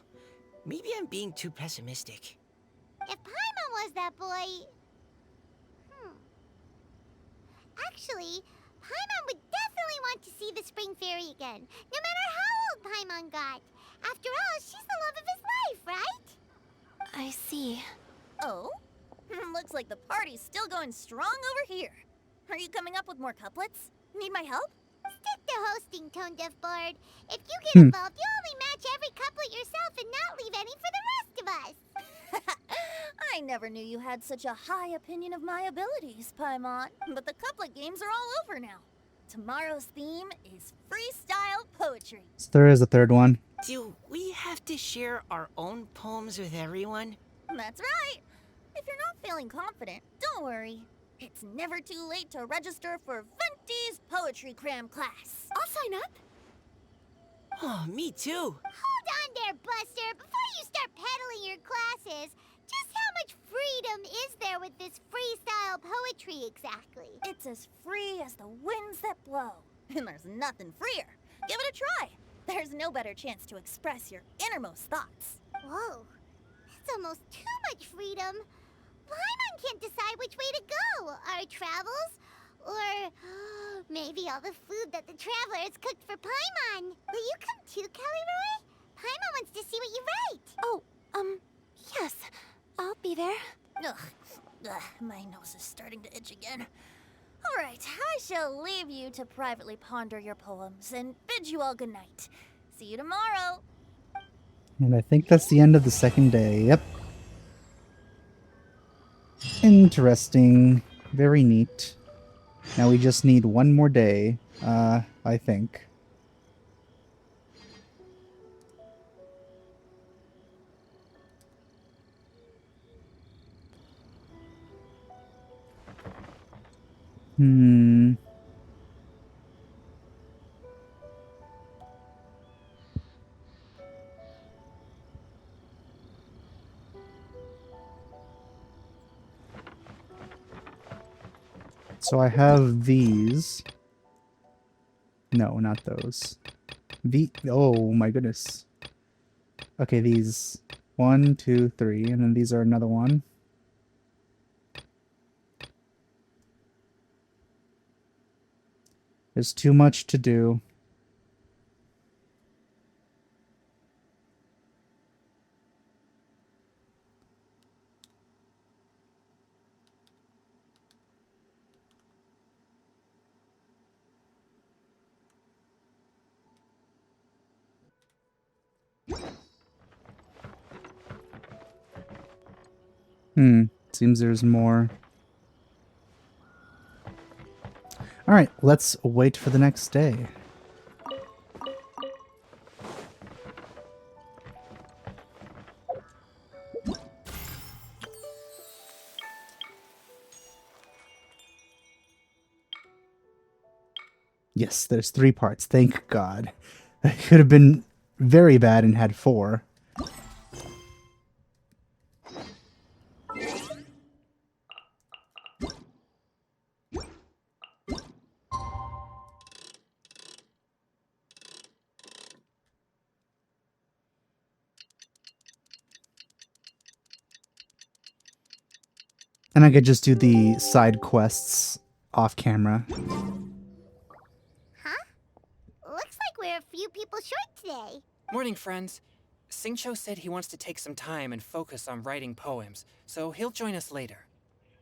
maybe I'm being too pessimistic. If Paimon was that boy... Actually, Paimon would definitely want to see the spring fairy again, no matter how old Paimon got. After all, she's the love of his life, right? I see. Oh? Looks like the party's still going strong over here. Are you coming up with more couplets? Need my help? Stick to hosting, Tone Deaf Bard. If you get Hmm. involved, you only match every couplet yourself and not leave any for the rest of us. I never knew you had such a high opinion of my abilities, Paimon. But the couplet games are all over now. Tomorrow's theme is freestyle poetry. So there is a third one. Do we have to share our own poems with everyone? That's right. If you're not feeling confident, don't worry. It's never too late to register for Venti's Poetry Cram class. I'll sign up. Oh, me too. Hold on there, Buster. Before you start peddling your classes, just how much freedom is there with this freestyle poetry exactly? It's as free as the winds that blow. And there's nothing freer. Give it a try. There's no better chance to express your innermost thoughts. Whoa, that's almost too much freedom. Paimon can't decide which way to go. Our travels? Or maybe all the food that the travelers cooked for Paimon. Will you come too, Kelly Roy? Paimon wants to see what you write. Oh, yes. I'll be there. Ugh, my nose is starting to itch again. All right, I shall leave you to privately ponder your poems and bid you all good night. See you tomorrow. And I think that's the end of the second day. Yep. Interesting. Very neat. Now we just need one more day, I think. Hmm. So I have these. No, not those. Oh my goodness. Okay, these. 1, 2, 3, and then these are another one. There's too much to do. Seems there's more. Alright, let's wait for the next day. Yes, there's 3 parts. Thank God. It could have been very bad and had 4. And I could just do the side quests off camera. Huh? Looks like we're a few people short today. Morning, friends. Singcho said he wants to take some time and focus on writing poems, so he'll join us later.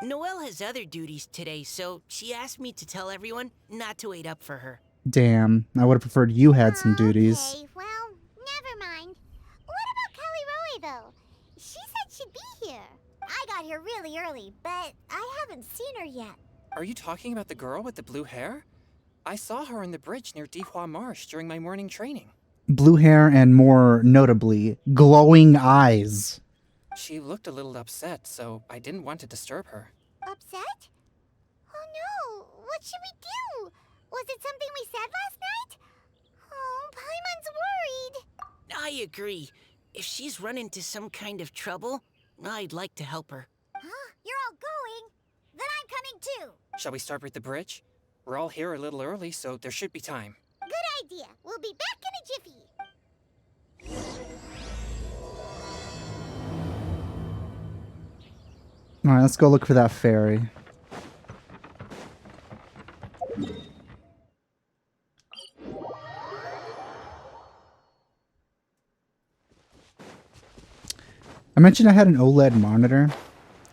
Noelle has other duties today, so she asked me to tell everyone not to wait up for her. Damn, I would have preferred you had some duties. Okay, well, never mind. What about Kelly Roy, though? She said she'd be here. I got here really early, but I haven't seen her yet. Are you talking about the girl with the blue hair? I saw her on the bridge near Dihua Marsh during my morning training. Blue hair and, more notably, glowing eyes. She looked a little upset, so I didn't want to disturb her. Upset? Oh no, what should we do? Was it something we said last night? Oh, Paimon's worried. I agree. If she's run into some kind of trouble, I'd like to help her. Huh? You're all going? Then I'm coming too. Shall we start with the bridge? We're all here a little early, so there should be time. Good idea. We'll be back in a jiffy. Alright, let's go look for that fairy. I mentioned I had an OLED monitor,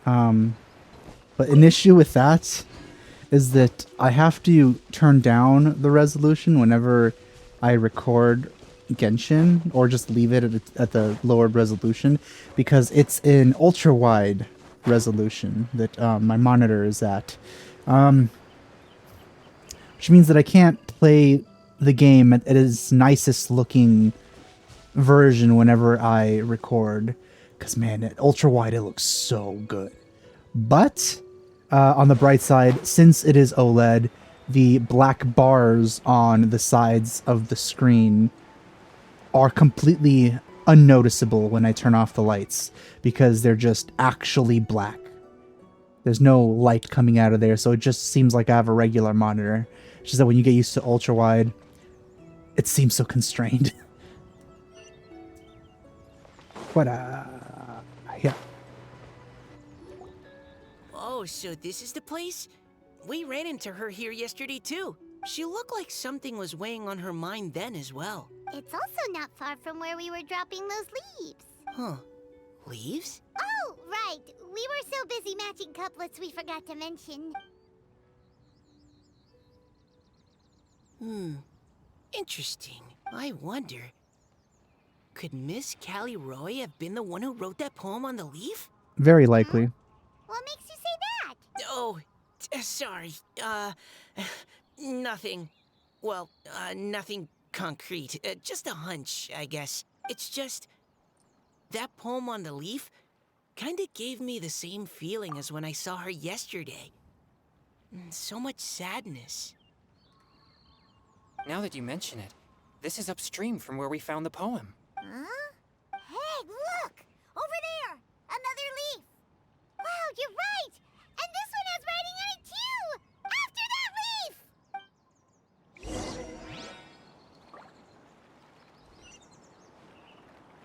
but an issue with that is that I have to turn down the resolution whenever I record Genshin, or just leave it at the lowered resolution, because it's an ultra wide resolution that my monitor is at, which means that I can't play the game at its nicest looking version whenever I record, because man, at ultra wide it looks so good. But on the bright side, since it is OLED, the black bars on the sides of the screen are completely unnoticeable when I turn off the lights, because they're just actually black. There's no light coming out of there, so it just seems like I have a regular monitor. It's just that when you get used to ultra wide, it seems so constrained. But yeah. Oh, so this is the place? We ran into her here yesterday too. She looked like something was weighing on her mind then as well. It's also not far from where we were dropping those leaves. Huh. Leaves? Oh, right. We were so busy matching couplets we forgot to mention. Interesting. I wonder, could Miss Callie Roy have been the one who wrote that poem on the leaf? Very likely. What makes you say that? Oh, sorry. Nothing. Well, nothing concrete. Just a hunch, I guess. It's just, that poem on the leaf kinda gave me the same feeling as when I saw her yesterday. So much sadness. Now that you mention it, this is upstream from where we found the poem. Huh? Hey, look! Over there! Another leaf! Wow, you're right! And this one has writing on it too! After that leaf!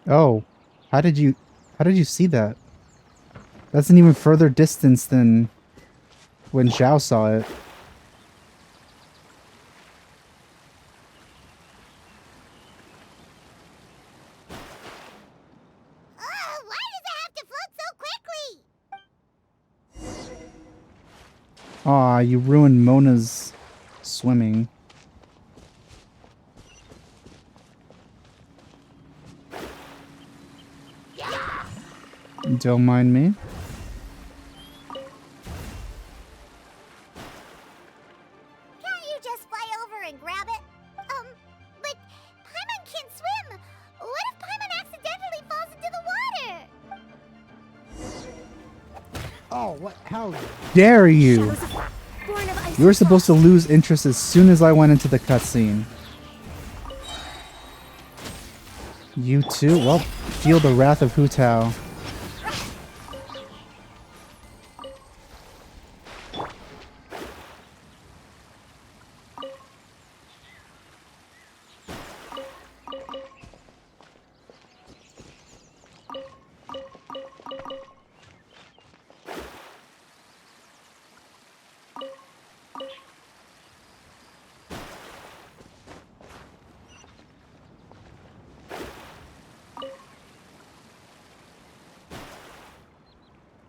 Oh, how did you see that? That's an even further distance than when Zhao saw it. Why does it have to float so quickly? Aw, you ruined Mona's swimming. Don't mind me. Can't you just fly over and grab it? But Paimon can't swim. What if Paimon accidentally falls into the water? Oh, what? How dare you? You were supposed to lose interest as soon as I went into the cutscene. You too? Well, feel the wrath of Hu Tao.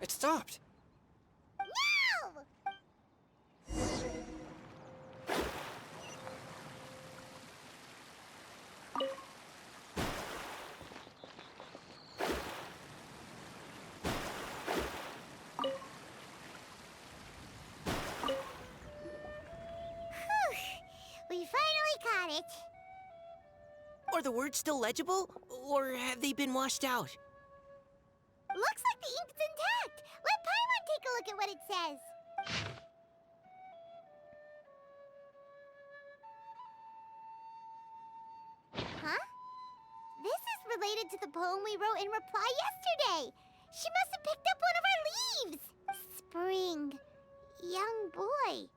It stopped. No! We finally caught it. Are the words still legible, or have they been washed out? Looks like the ink's intact. Let Paimon take a look at what it says. Huh? This is related to the poem we wrote in reply yesterday. She must have picked up one of our leaves. Spring. Young boy.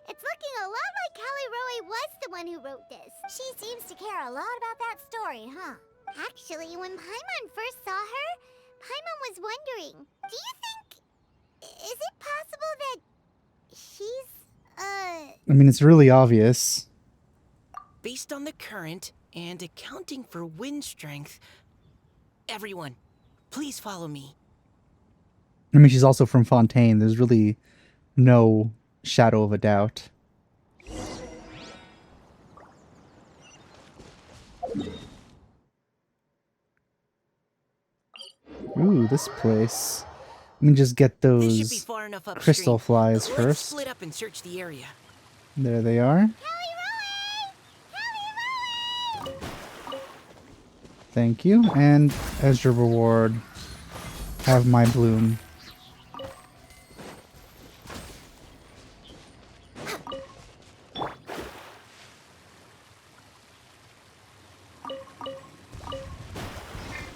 It's looking a lot like Callie Roe was the one who wrote this. She seems to care a lot about that story, huh? Actually, when Paimon first saw her, Paimon was wondering, do you think... is it possible that she's, I mean, it's really obvious. Based on the current and accounting for wind strength, everyone, Please follow me. I mean, she's also from Fontaine. There's really no shadow of a doubt. Ooh, this place. Let me just get This should be those far enough upstream. crystal flies Let's first. split up and search the area. There they are. Thank you. And as your reward, have my bloom.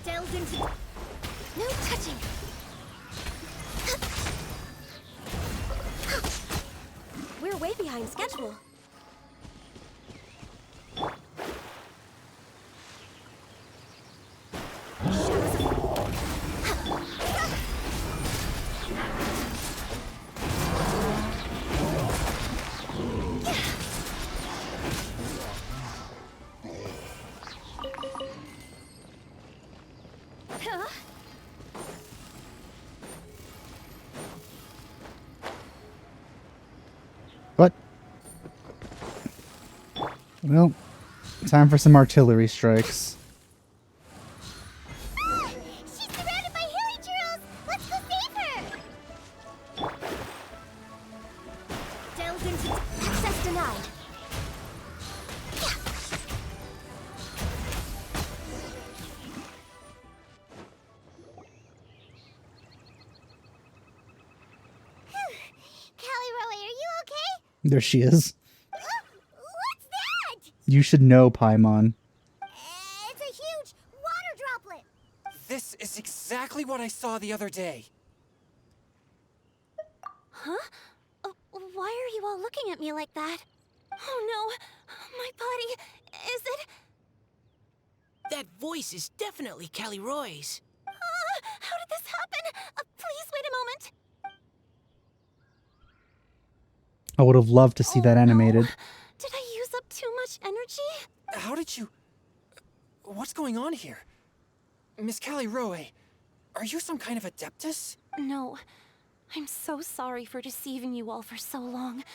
Delve into... No touching. We're way behind schedule. But well, time for some artillery strikes. She's surrounded by hilly churros! Let's go save her! Delve into... Access denied. Callie Roe, are you okay? There she is. What's that? You should know, Paimon. It's a huge water droplet. This is exactly what I saw the other day. Huh? Why are you all looking at me like that? Oh no! My body... Is it... That voice is definitely Callie Roy's. How did this happen? Please wait a moment. I would have loved to see that Oh, animated. no. Did I use up too much energy? How did you... What's going on here? Miss Callie Roe, are you some kind of adeptus? No. I'm so sorry for deceiving you all for so long.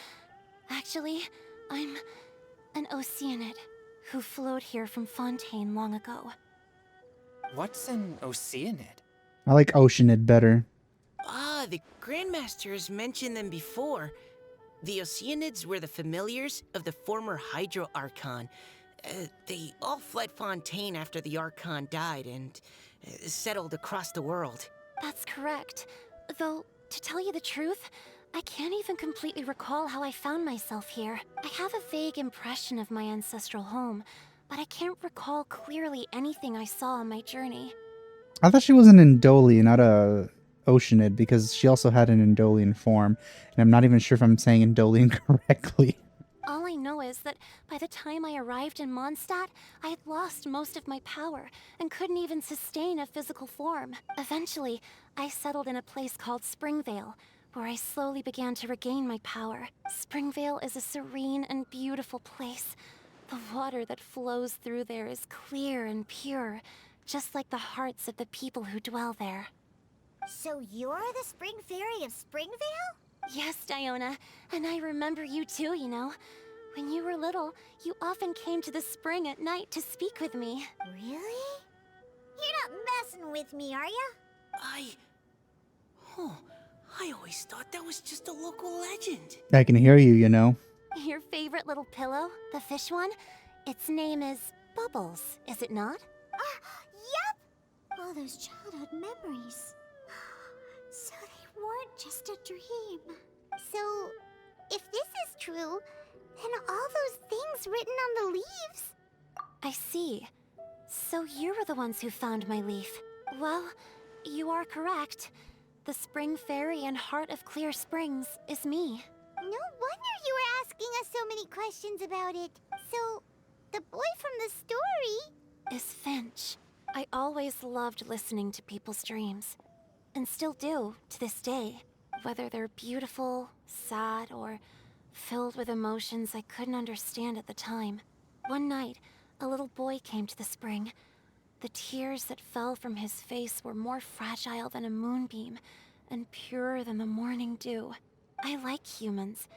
Actually, I'm an Oceanid who flowed here from Fontaine long ago. What's an Oceanid? I like Oceanid better. Ah, the Grandmaster has mentioned them before. The Oceanids were the familiars of the former Hydro Archon. They all fled Fontaine after the Archon died and settled across the world. That's correct. Though, to tell you the truth, I can't even completely recall how I found myself here. I have a vague impression of my ancestral home, but I can't recall clearly anything I saw on my journey. I thought she was an Indoli, not a Oceanid, because she also had an Indolian form. And I'm not even sure if I'm saying Indolian correctly. All I know is that by the time I arrived in Mondstadt, I had lost most of my power and couldn't even sustain a physical form. Eventually, I settled in a place called Springvale, where I slowly began to regain my power. Springvale is a serene and beautiful place. The water that flows through there is clear and pure, just like the hearts of the people who dwell there. So you're the Spring Fairy of Springvale? Yes, Diona, and I remember you too, you know. When you were little, you often came to the spring at night to speak with me. Really? You're not messing with me, are ya? I always thought that was just a local legend. I can hear you, you know. Your favorite little pillow, the fish one? Its name is Bubbles, is it not? Yep! All those childhood memories. So they weren't just a dream. So, if this is true, then all those things written on the leaves... I see. So you were the ones who found my leaf. Well, you are correct. The Spring Fairy and Heart of Clear Springs is me. No wonder you were asking us so many questions about it. So, the boy from the story... Is Finch. I always loved listening to people's dreams. And still do, to this day. Whether they're beautiful, sad, or filled with emotions I couldn't understand at the time. One night, a little boy came to the spring. The tears that fell from his face were more fragile than a moonbeam and purer than the morning dew. I like humans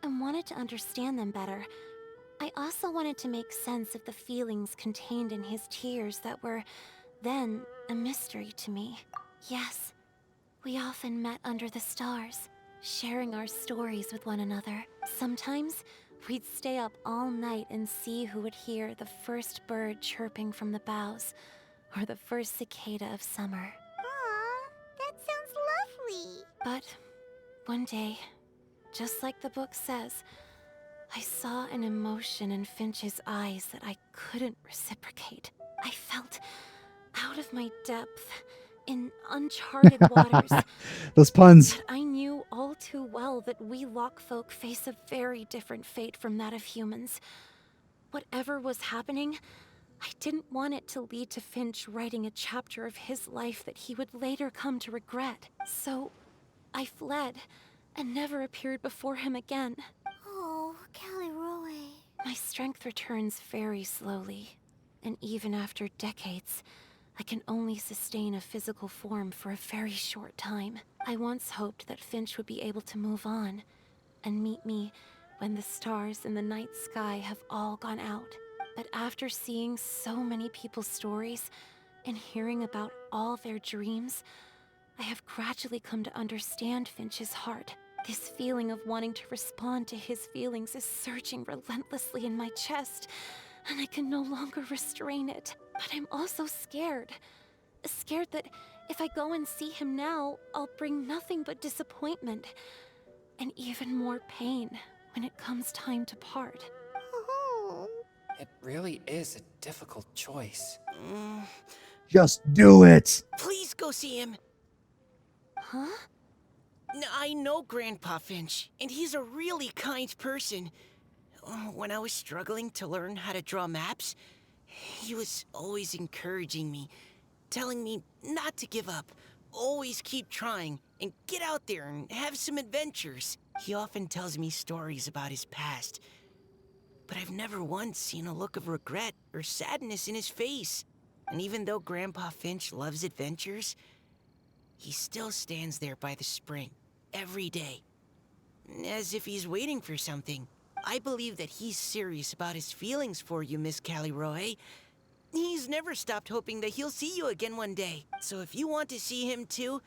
and wanted to understand them better. I also wanted to make sense of the feelings contained in his tears that were, then, a mystery to me. Yes, we often met under the stars, sharing our stories with one another. Sometimes, we'd stay up all night and see who would hear the first bird chirping from the boughs, or the first cicada of summer. Aw, that sounds lovely. But one day, just like the book says, I saw an emotion in Finch's eyes that I couldn't reciprocate. I felt out of my depth, in uncharted waters. Those puns. But I knew all too well that we lock folk face a very different fate from that of humans. Whatever was happening, I didn't want it to lead to Finch writing a chapter of his life that he would later come to regret. So, I fled, and never appeared before him again. Oh, Callie Roy. My strength returns very slowly, and even after decades, I can only sustain a physical form for a very short time. I once hoped that Finch would be able to move on, and meet me when the stars in the night sky have all gone out. But after seeing so many people's stories, and hearing about all their dreams, I have gradually come to understand Finch's heart. This feeling of wanting to respond to his feelings is surging relentlessly in my chest, and I can no longer restrain it. But I'm also scared. Scared that if I go and see him now, I'll bring nothing but disappointment, and even more pain when it comes time to part. Oh. It really is a difficult choice. Just do it. Please go see him. Huh? I know Grandpa Finch, and he's a really kind person. When I was struggling to learn how to draw maps, he was always encouraging me, telling me not to give up, always keep trying, and get out there and have some adventures. He often tells me stories about his past, but I've never once seen a look of regret or sadness in his face. And even though Grandpa Finch loves adventures, he still stands there by the spring, every day, as if he's waiting for something. I believe that he's serious about his feelings for you, Miss Callie Roy. He's never stopped hoping that he'll see you again one day. So if you want to see him too,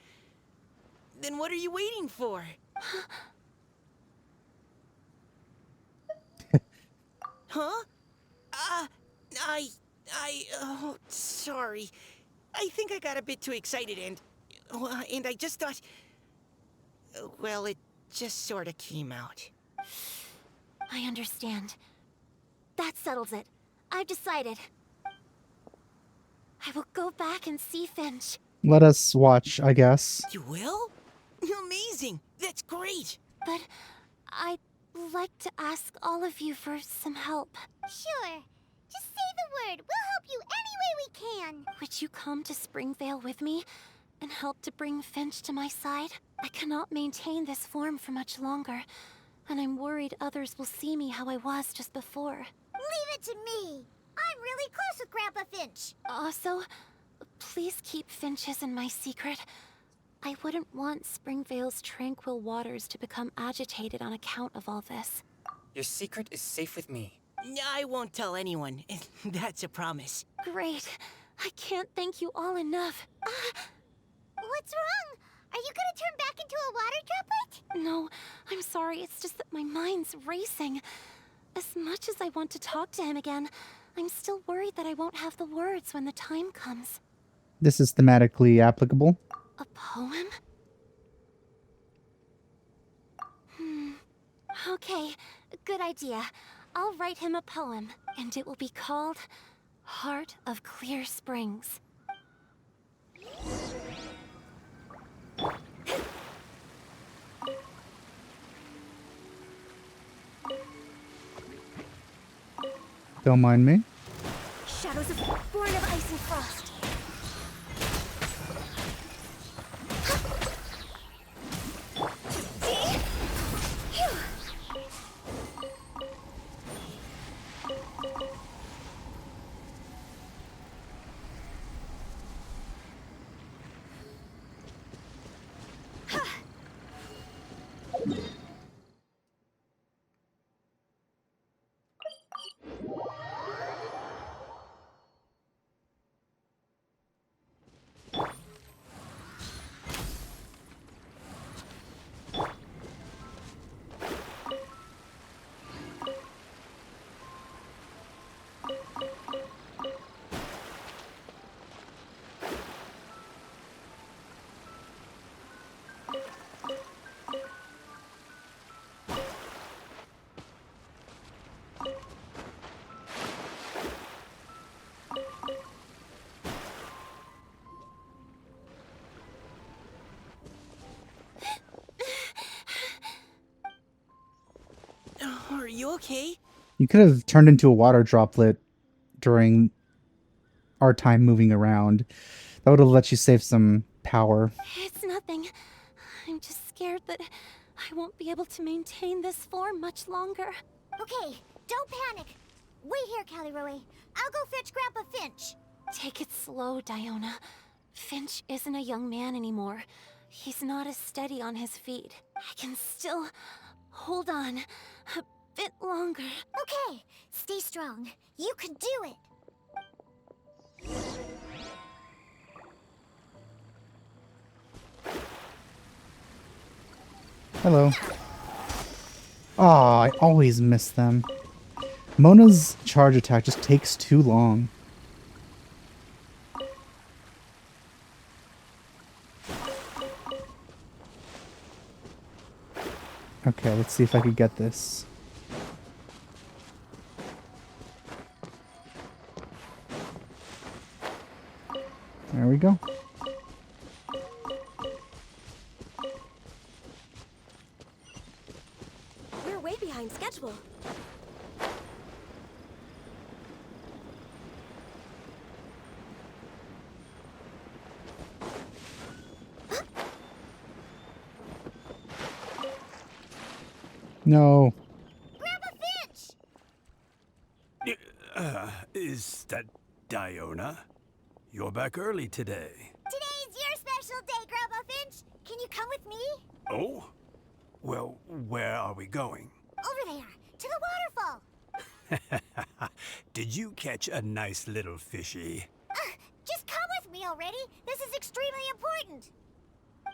then what are you waiting for? Huh? Oh, sorry. I think I got a bit too excited and I just thought, well, it just sort of came out. I understand. That settles it. I've decided. I will go back and see Finch. Let us watch, I guess. You will? Amazing! That's great! But I'd like to ask all of you for some help. Sure. Just say the word. We'll help you any way we can. Would you come to Springvale with me and help to bring Finch to my side? I cannot maintain this form for much longer, and I'm worried others will see me how I was just before. Leave it to me. I'm really close with Grandpa Finch. Also, please keep Finch's in my secret. I wouldn't want Springvale's tranquil waters to become agitated on account of all this. Your secret is safe with me. I won't tell anyone. That's a promise. Great. I can't thank you all enough. What's wrong? Are you gonna turn back into a water droplet? No, I'm sorry. It's just that my mind's racing. As much as I want to talk to him again, I'm still worried that I won't have the words when the time comes. This is thematically applicable. A poem? Okay, good idea. I'll write him a poem, and it will be called Heart of Clear Springs. Don't mind me. Shadows of born of ice and frost. you okay? You could have turned into a water droplet during our time moving around. That would have let you save some power. It's nothing. I'm just scared that I won't be able to maintain this form much longer. Okay, don't panic. Wait here, Caliroe. I'll go fetch Grandpa Finch. Take it slow, Diona. Finch isn't a young man anymore. He's not as steady on his feet. I can still hold on a bit longer. Okay, stay strong. You can do it. Hello. Aw, I always miss them. Mona's charge attack just takes too long. Okay, let's see if I could get this. There we go. We're way behind schedule. No. Grandpa Finch! Is that Diona? You're back early today. Today's your special day, Grandpa Finch. Can you come with me? Oh? Well, where are we going? Over there, to the waterfall. Did you catch a nice little fishy? Just come with me already. This is extremely important.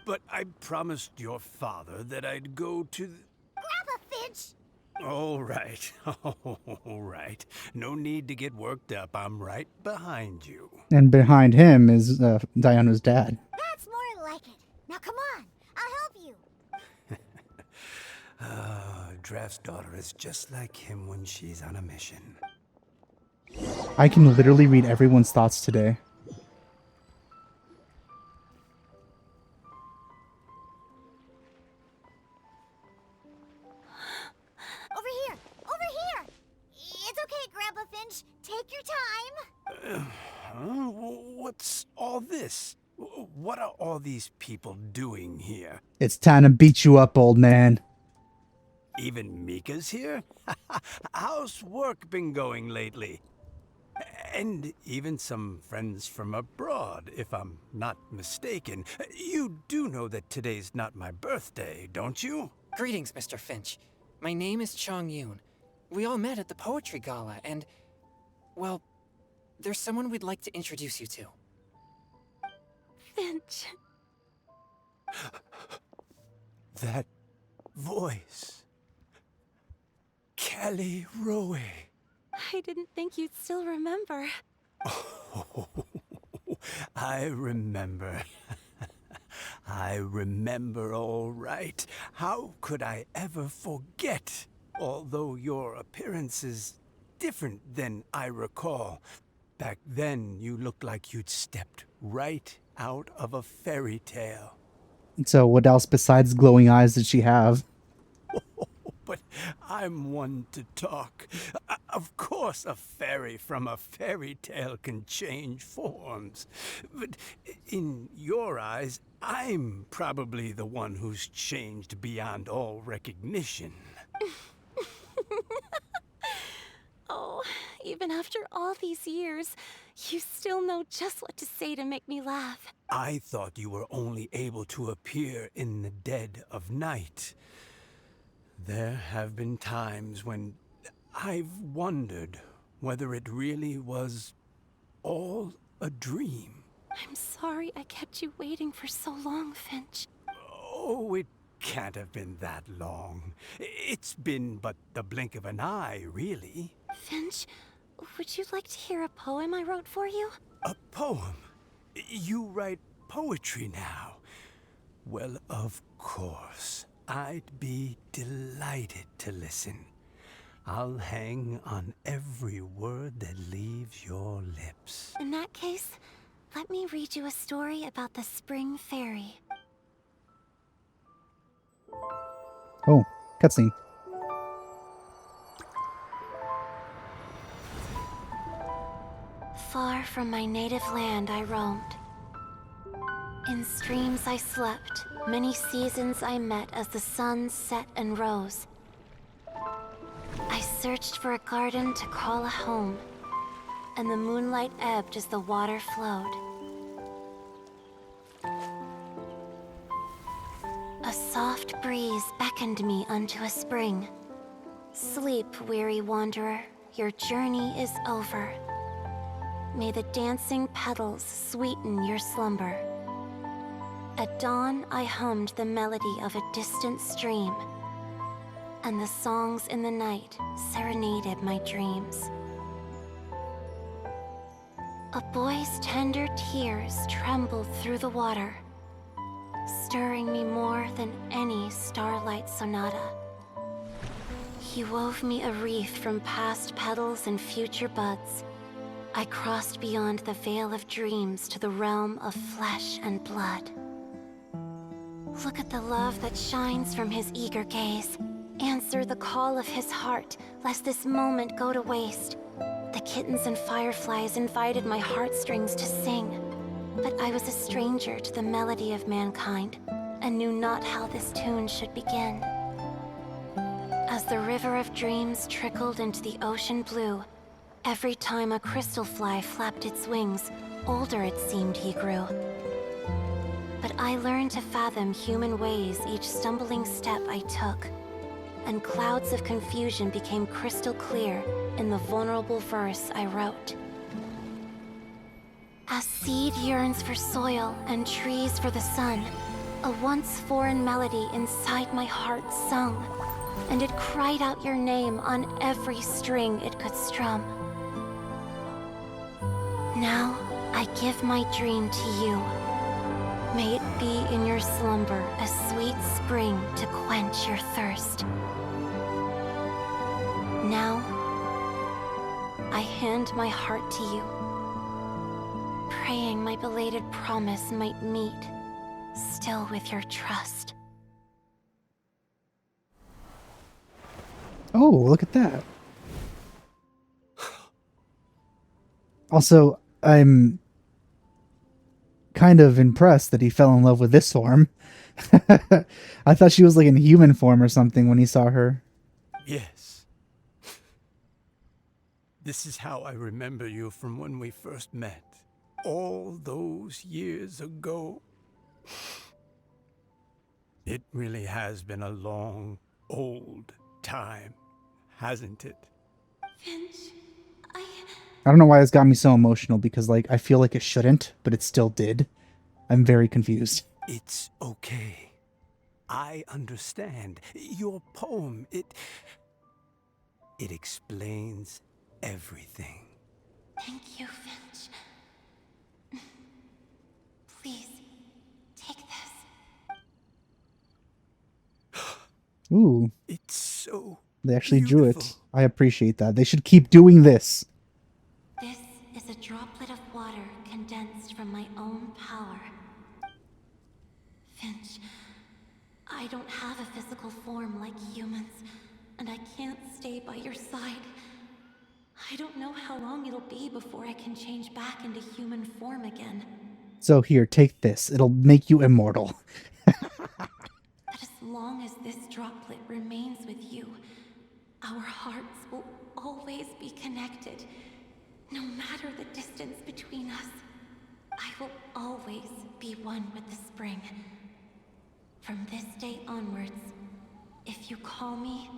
But I promised your father that I'd go to Grandpa Finch! All right. All right. No need to get worked up. I'm right behind you. And behind him is Diana's dad. That's more like it. Now come on, I'll help you. Draft's daughter is just like him when she's on a mission. I can literally read everyone's thoughts today. Over here! Over here! It's okay, Grandpa Finch. Take your time. Huh? What's all this? What are all these people doing here? It's time to beat you up, old man. Even Mika's here? How's work been going lately? And even some friends from abroad, if I'm not mistaken. You do know that today's not my birthday, don't you? Greetings, Mr. Finch. My name is Chong Yoon. We all met at the poetry gala, and, well, there's someone we'd like to introduce you to. Finch. That voice. Kelly Rowe. I didn't think you'd still remember. Oh, I remember. I remember all right. How could I ever forget? Although your appearance is different than I recall. Back then, you looked like you'd stepped right out of a fairy tale. So what else besides glowing eyes did she have? But I'm one to talk. Of course, a fairy from a fairy tale can change forms. But in your eyes, I'm probably the one who's changed beyond all recognition. Oh, even after all these years, you still know just what to say to make me laugh. I thought you were only able to appear in the dead of night. There have been times when I've wondered whether it really was all a dream. I'm sorry I kept you waiting for so long, Finch. Oh, it can't have been that long. It's been but the blink of an eye, really. Finch, would you like to hear a poem I wrote for you? A poem? You write poetry now? Well, of course. I'd be delighted to listen. I'll hang on every word that leaves your lips. In that case, let me read you a story about the Spring Fairy. Oh, cutscene. far from my native land I roamed. In streams I slept, many seasons I met as the sun set and rose. I searched for a garden to call a home, and the moonlight ebbed as the water flowed. A soft breeze beckoned me unto a spring. Sleep, weary wanderer, your journey is over. May the dancing petals sweeten your slumber. At dawn, I hummed the melody of a distant stream, and the songs in the night serenaded my dreams. A boy's tender tears trembled through the water, stirring me more than any starlight sonata. He wove me a wreath from past petals and future buds. I crossed beyond the veil of dreams to the realm of flesh and blood. Look at the love that shines from his eager gaze. Answer the call of his heart, lest this moment go to waste. The kittens and fireflies invited my heartstrings to sing, but I was a stranger to the melody of mankind, and knew not how this tune should begin. As the river of dreams trickled into the ocean blue, every time a crystal fly flapped its wings, older it seemed he grew. But I learned to fathom human ways each stumbling step I took, and clouds of confusion became crystal clear in the vulnerable verse I wrote. As seed yearns for soil and trees for the sun, a once foreign melody inside my heart sung, and it cried out your name on every string it could strum. Now I give my dream to you. May it be in your slumber a sweet spring to quench your thirst. Now, I hand my heart to you, praying my belated promise might meet, still with your trust. Oh, look at that. Also, I'm kind of impressed that he fell in love with this form. I thought she was like in human form or something when he saw her. Yes. This is how I remember you from when we first met. All those years ago. It really has been a long, old time, hasn't it? Finch, I don't know why it's got me so emotional, because like I feel like it shouldn't, but it still did. I'm very confused. It's okay. I understand. Your poem, it explains everything. thank you, Finch. Please, take this. Ooh, It's so they actually drew it. beautiful. I appreciate that. They should keep doing this. This is a droplet of water condensed from my own power. Finch, I don't have a physical form like humans, and I can't stay by your side. I don't know how long it'll be before I can change back into human form again. So here, take this. It'll make you immortal. But as long as this droplet remains with you, our hearts will always be connected. No matter the distance between us, I will always be one with the spring. From this day onwards, if you call me,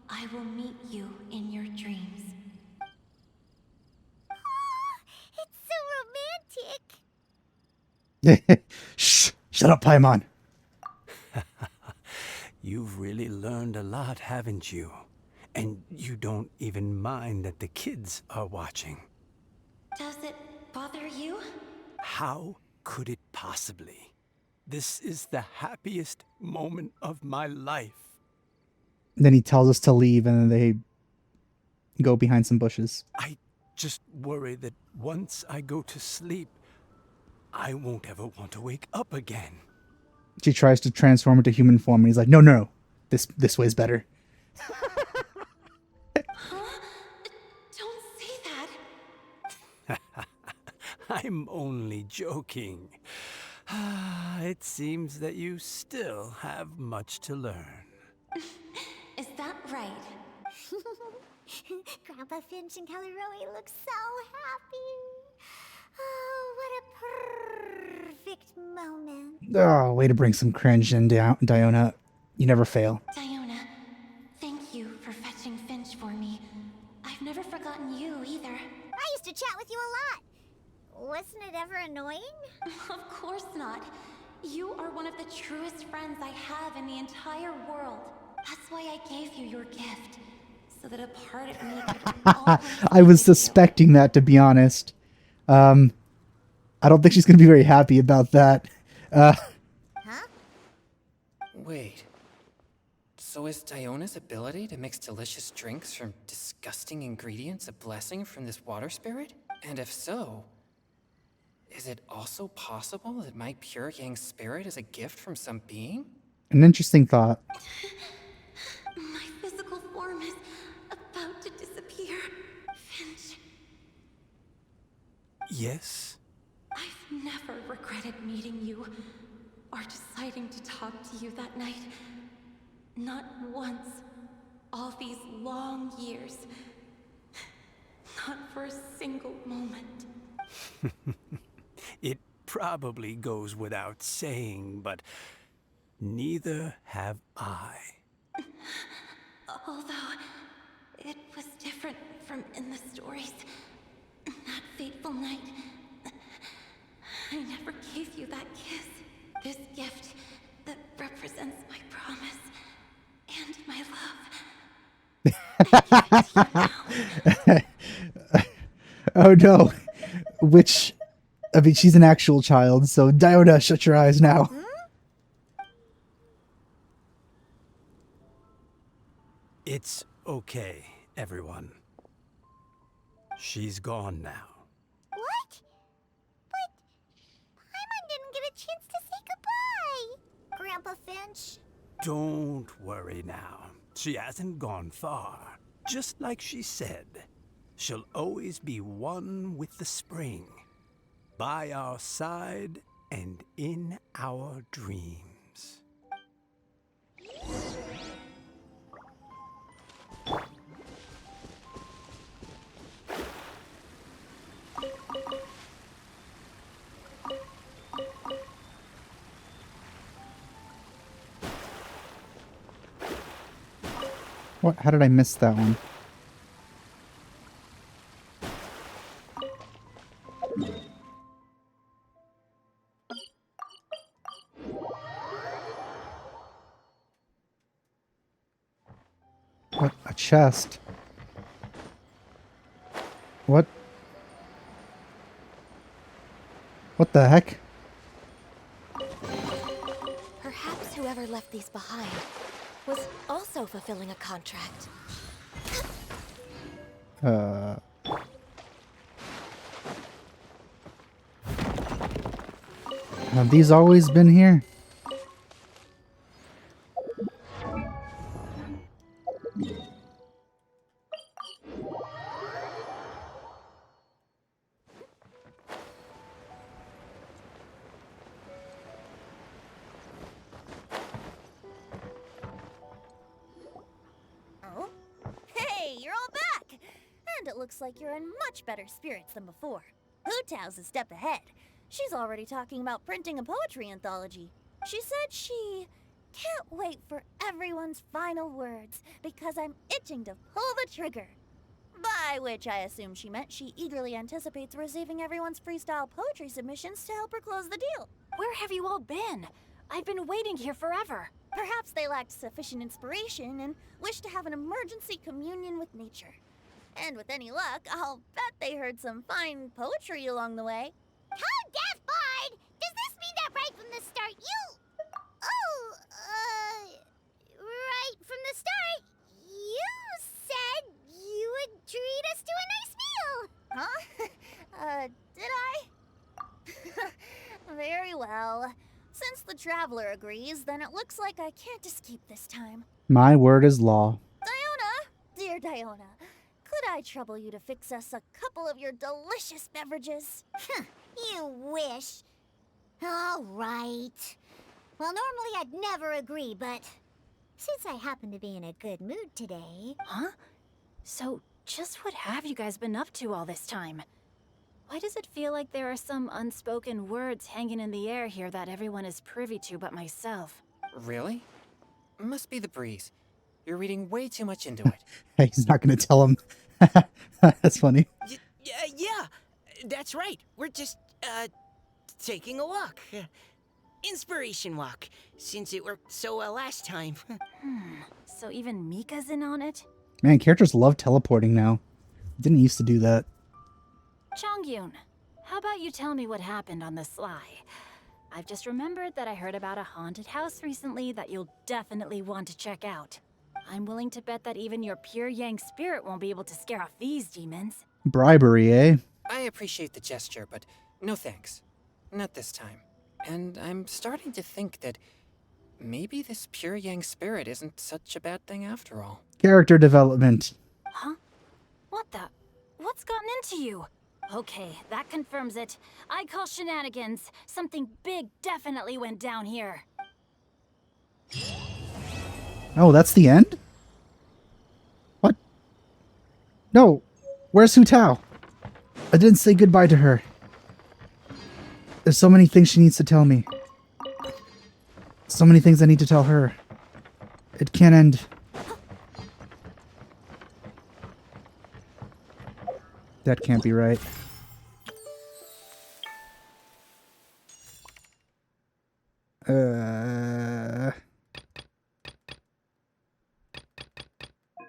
I will meet you in your dreams. It's so romantic. Shh! Shut up, Paimon. You've really learned a lot, haven't you? And you don't even mind that the kids are watching. Does it bother you? How could it possibly? This is the happiest moment of my life. Then he tells us to leave, and then they go behind some bushes. I just worry that once I go to sleep, I won't ever want to wake up again. She tries to transform into human form, and he's like, no. This way's better. Huh? Don't say that. I'm only joking. It seems that you still have much to learn. Is that right? Grandpa Finch and Kelly Rowie look so happy. Oh, what a perfect moment. Oh, way to bring some cringe in, Diona. You never fail. Diona, thank you for fetching Finch for me. I've never forgotten you either. I used to chat with you a lot. Wasn't it ever annoying? Of course not. You are one of the truest friends I have in the entire world. That's why I gave you your gift. So that a part of me could always I was be with you. suspecting that, to be honest. I don't think she's going to be very happy about that. Huh? Wait. So is Diona's ability to mix delicious drinks from disgusting ingredients a blessing from this water spirit? And if so, is it also possible that my pure yang spirit is a gift from some being? An interesting thought. My physical form is about to disappear. Finch, Yes? I've never regretted meeting you or deciding to talk to you that night. Not once. All these long years. Not for a single moment. It probably goes without saying, but neither have I. Although it was different from in the stories. That fateful night, I never gave you that kiss. This gift that represents my promise and my love. Oh no. I mean, she's an actual child, so Diona, shut your eyes now. It's okay, everyone. She's gone now. What? But Paimon didn't get a chance to say goodbye. Grandpa Finch. Don't worry now. She hasn't gone far. Just like she said, she'll always be one with the spring. By our side and in our dreams. What? How did I miss that one? What? A chest? What? What the heck? Perhaps whoever left these behind was also fulfilling a contract. Have these always been here? Oh? Hey, you're all back! And it looks like you're in much better spirits than before. Hu Tao's a step ahead. She's already talking about printing a poetry anthology. She said she can't wait for everyone's final words because I'm itching to pull the trigger. By which I assume she meant she eagerly anticipates receiving everyone's freestyle poetry submissions to help her close the deal. Where have you all been? I've been waiting here forever. Perhaps they lacked sufficient inspiration and wished to have an emergency communion with nature. And with any luck, I'll bet they heard some fine poetry along the way. Tone deaf, Bard! Does this mean that right from the start you... right from the start, you said you would treat us to a nice meal? Huh? Did I? Very well. Since the Traveler agrees, then it looks like I can't escape this time. My word is law. Diona! Dear Diona, could I trouble you to fix us a couple of your delicious beverages? You wish. All right. Well, normally I'd never agree, but since I happen to be in a good mood today... Huh? So, just what have you guys been up to all this time? Why does it feel like there are some unspoken words hanging in the air here that everyone is privy to but myself? Really? Must be the breeze. You're reading way too much into it. Hey, he's not gonna tell him. That's funny. Yeah, that's right. We're just, taking a walk. Inspiration walk, since it worked so well last time. So even Mika's in on it? Man, characters love teleporting now. Didn't used to do that. Chongyun, how about you tell me what happened on the sly? I've just remembered that I heard about a haunted house recently that you'll definitely want to check out. I'm willing to bet that even your pure Yang spirit won't be able to scare off these demons. Bribery, eh? I appreciate the gesture, but no thanks. Not this time. And I'm starting to think that maybe this pure Yang spirit isn't such a bad thing after all. Character development. Huh? What the? What's gotten into you? Okay, that confirms it. I call shenanigans. Something big definitely went down here. Oh, that's the end? What? No. Where's Hu Tao? I didn't say goodbye to her. There's so many things she needs to tell me. So many things I need to tell her. It can't end. That can't be right.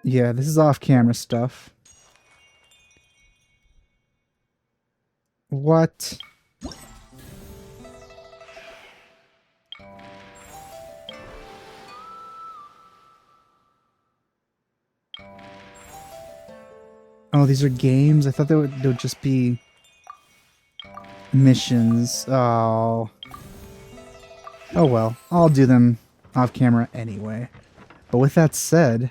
Yeah, this is off-camera stuff. What? Oh, these are games? I thought they would just be missions. Oh. Oh well, I'll do them off camera anyway. But with that said,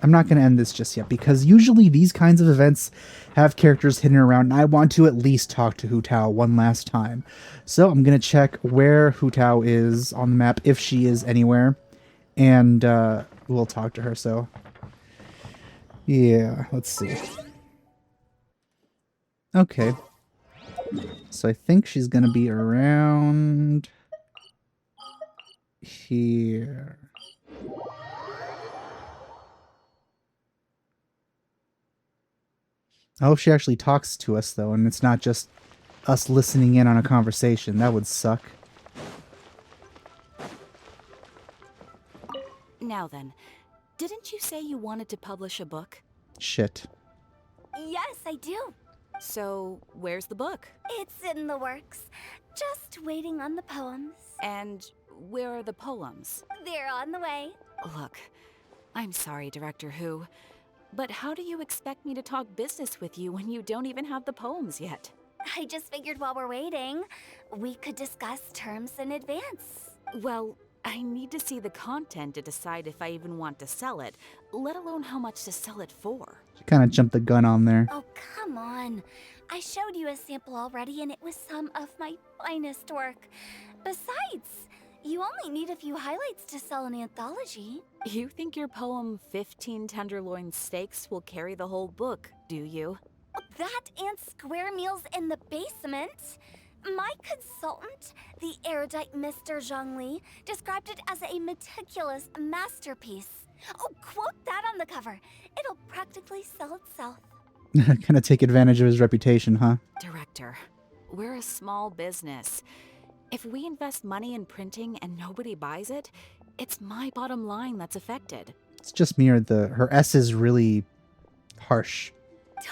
I'm not going to end this just yet, because usually these kinds of events have characters hidden around, and I want to at least talk to Hu Tao one last time. So I'm going to check where Hu Tao is on the map, if she is anywhere, and we'll talk to her. So yeah, let's see. Okay. So I think she's going to be around here. I hope she actually talks to us, though, and it's not just us listening in on a conversation. That would suck. Now then, didn't you say you wanted to publish a book? Shit. Yes, I do. So, where's the book? It's in the works. Just waiting on the poems. And where are the poems? They're on the way. Look, I'm sorry, Director Hu, but how do you expect me to talk business with you when you don't even have the poems yet? I just figured while we're waiting, we could discuss terms in advance. Well, I need to see the content to decide if I even want to sell it, let alone how much to sell it for. She kind of jumped the gun on there. Oh, come on. I showed you a sample already, and it was some of my finest work. Besides, you only need a few highlights to sell an anthology. You think your poem 15 Tenderloin Steaks will carry the whole book, do you? That and square meals in the basement. My consultant, the erudite Mr. Zhongli, described it as a meticulous masterpiece. Oh, quote that on the cover. It'll practically sell itself. Gonna take advantage of his reputation, huh? Director, we're a small business. If we invest money in printing and nobody buys it, it's my bottom line that's affected. It's just me, or her S is really harsh.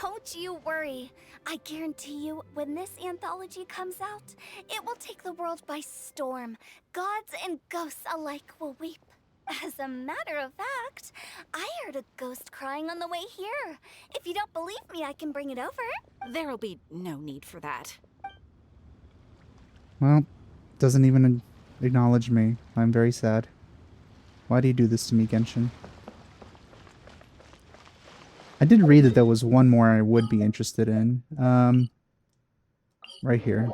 Don't you worry. I guarantee you, when this anthology comes out, it will take the world by storm. Gods and ghosts alike will weep. As a matter of fact, I heard a ghost crying on the way here. If you don't believe me, I can bring it over. There'll be no need for that. Well, doesn't even acknowledge me. I'm very sad. Why do you do this to me, Genshin? I did read that there was one more I would be interested in. right here.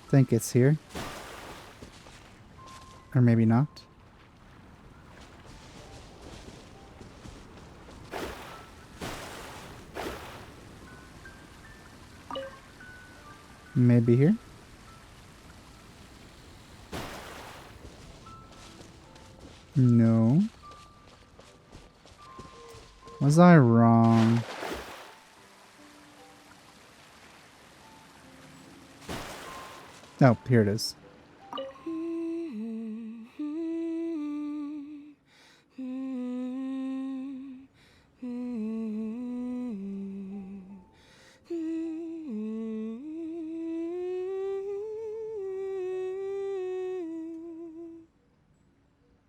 Think it's here. Or maybe not. Maybe here. No. Was I wrong? Oh, here it is.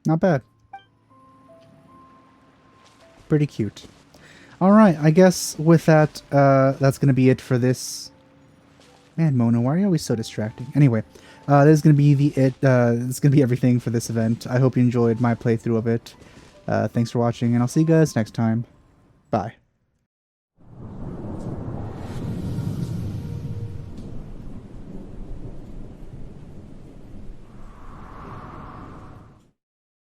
Not bad. Pretty cute. Alright, I guess with that, that's going to be it for this. Man, Mona, why are you always so distracting? Anyway, this is going to be it's going to be everything for this event. I hope you enjoyed my playthrough of it. Thanks for watching, and I'll see you guys next time. Bye.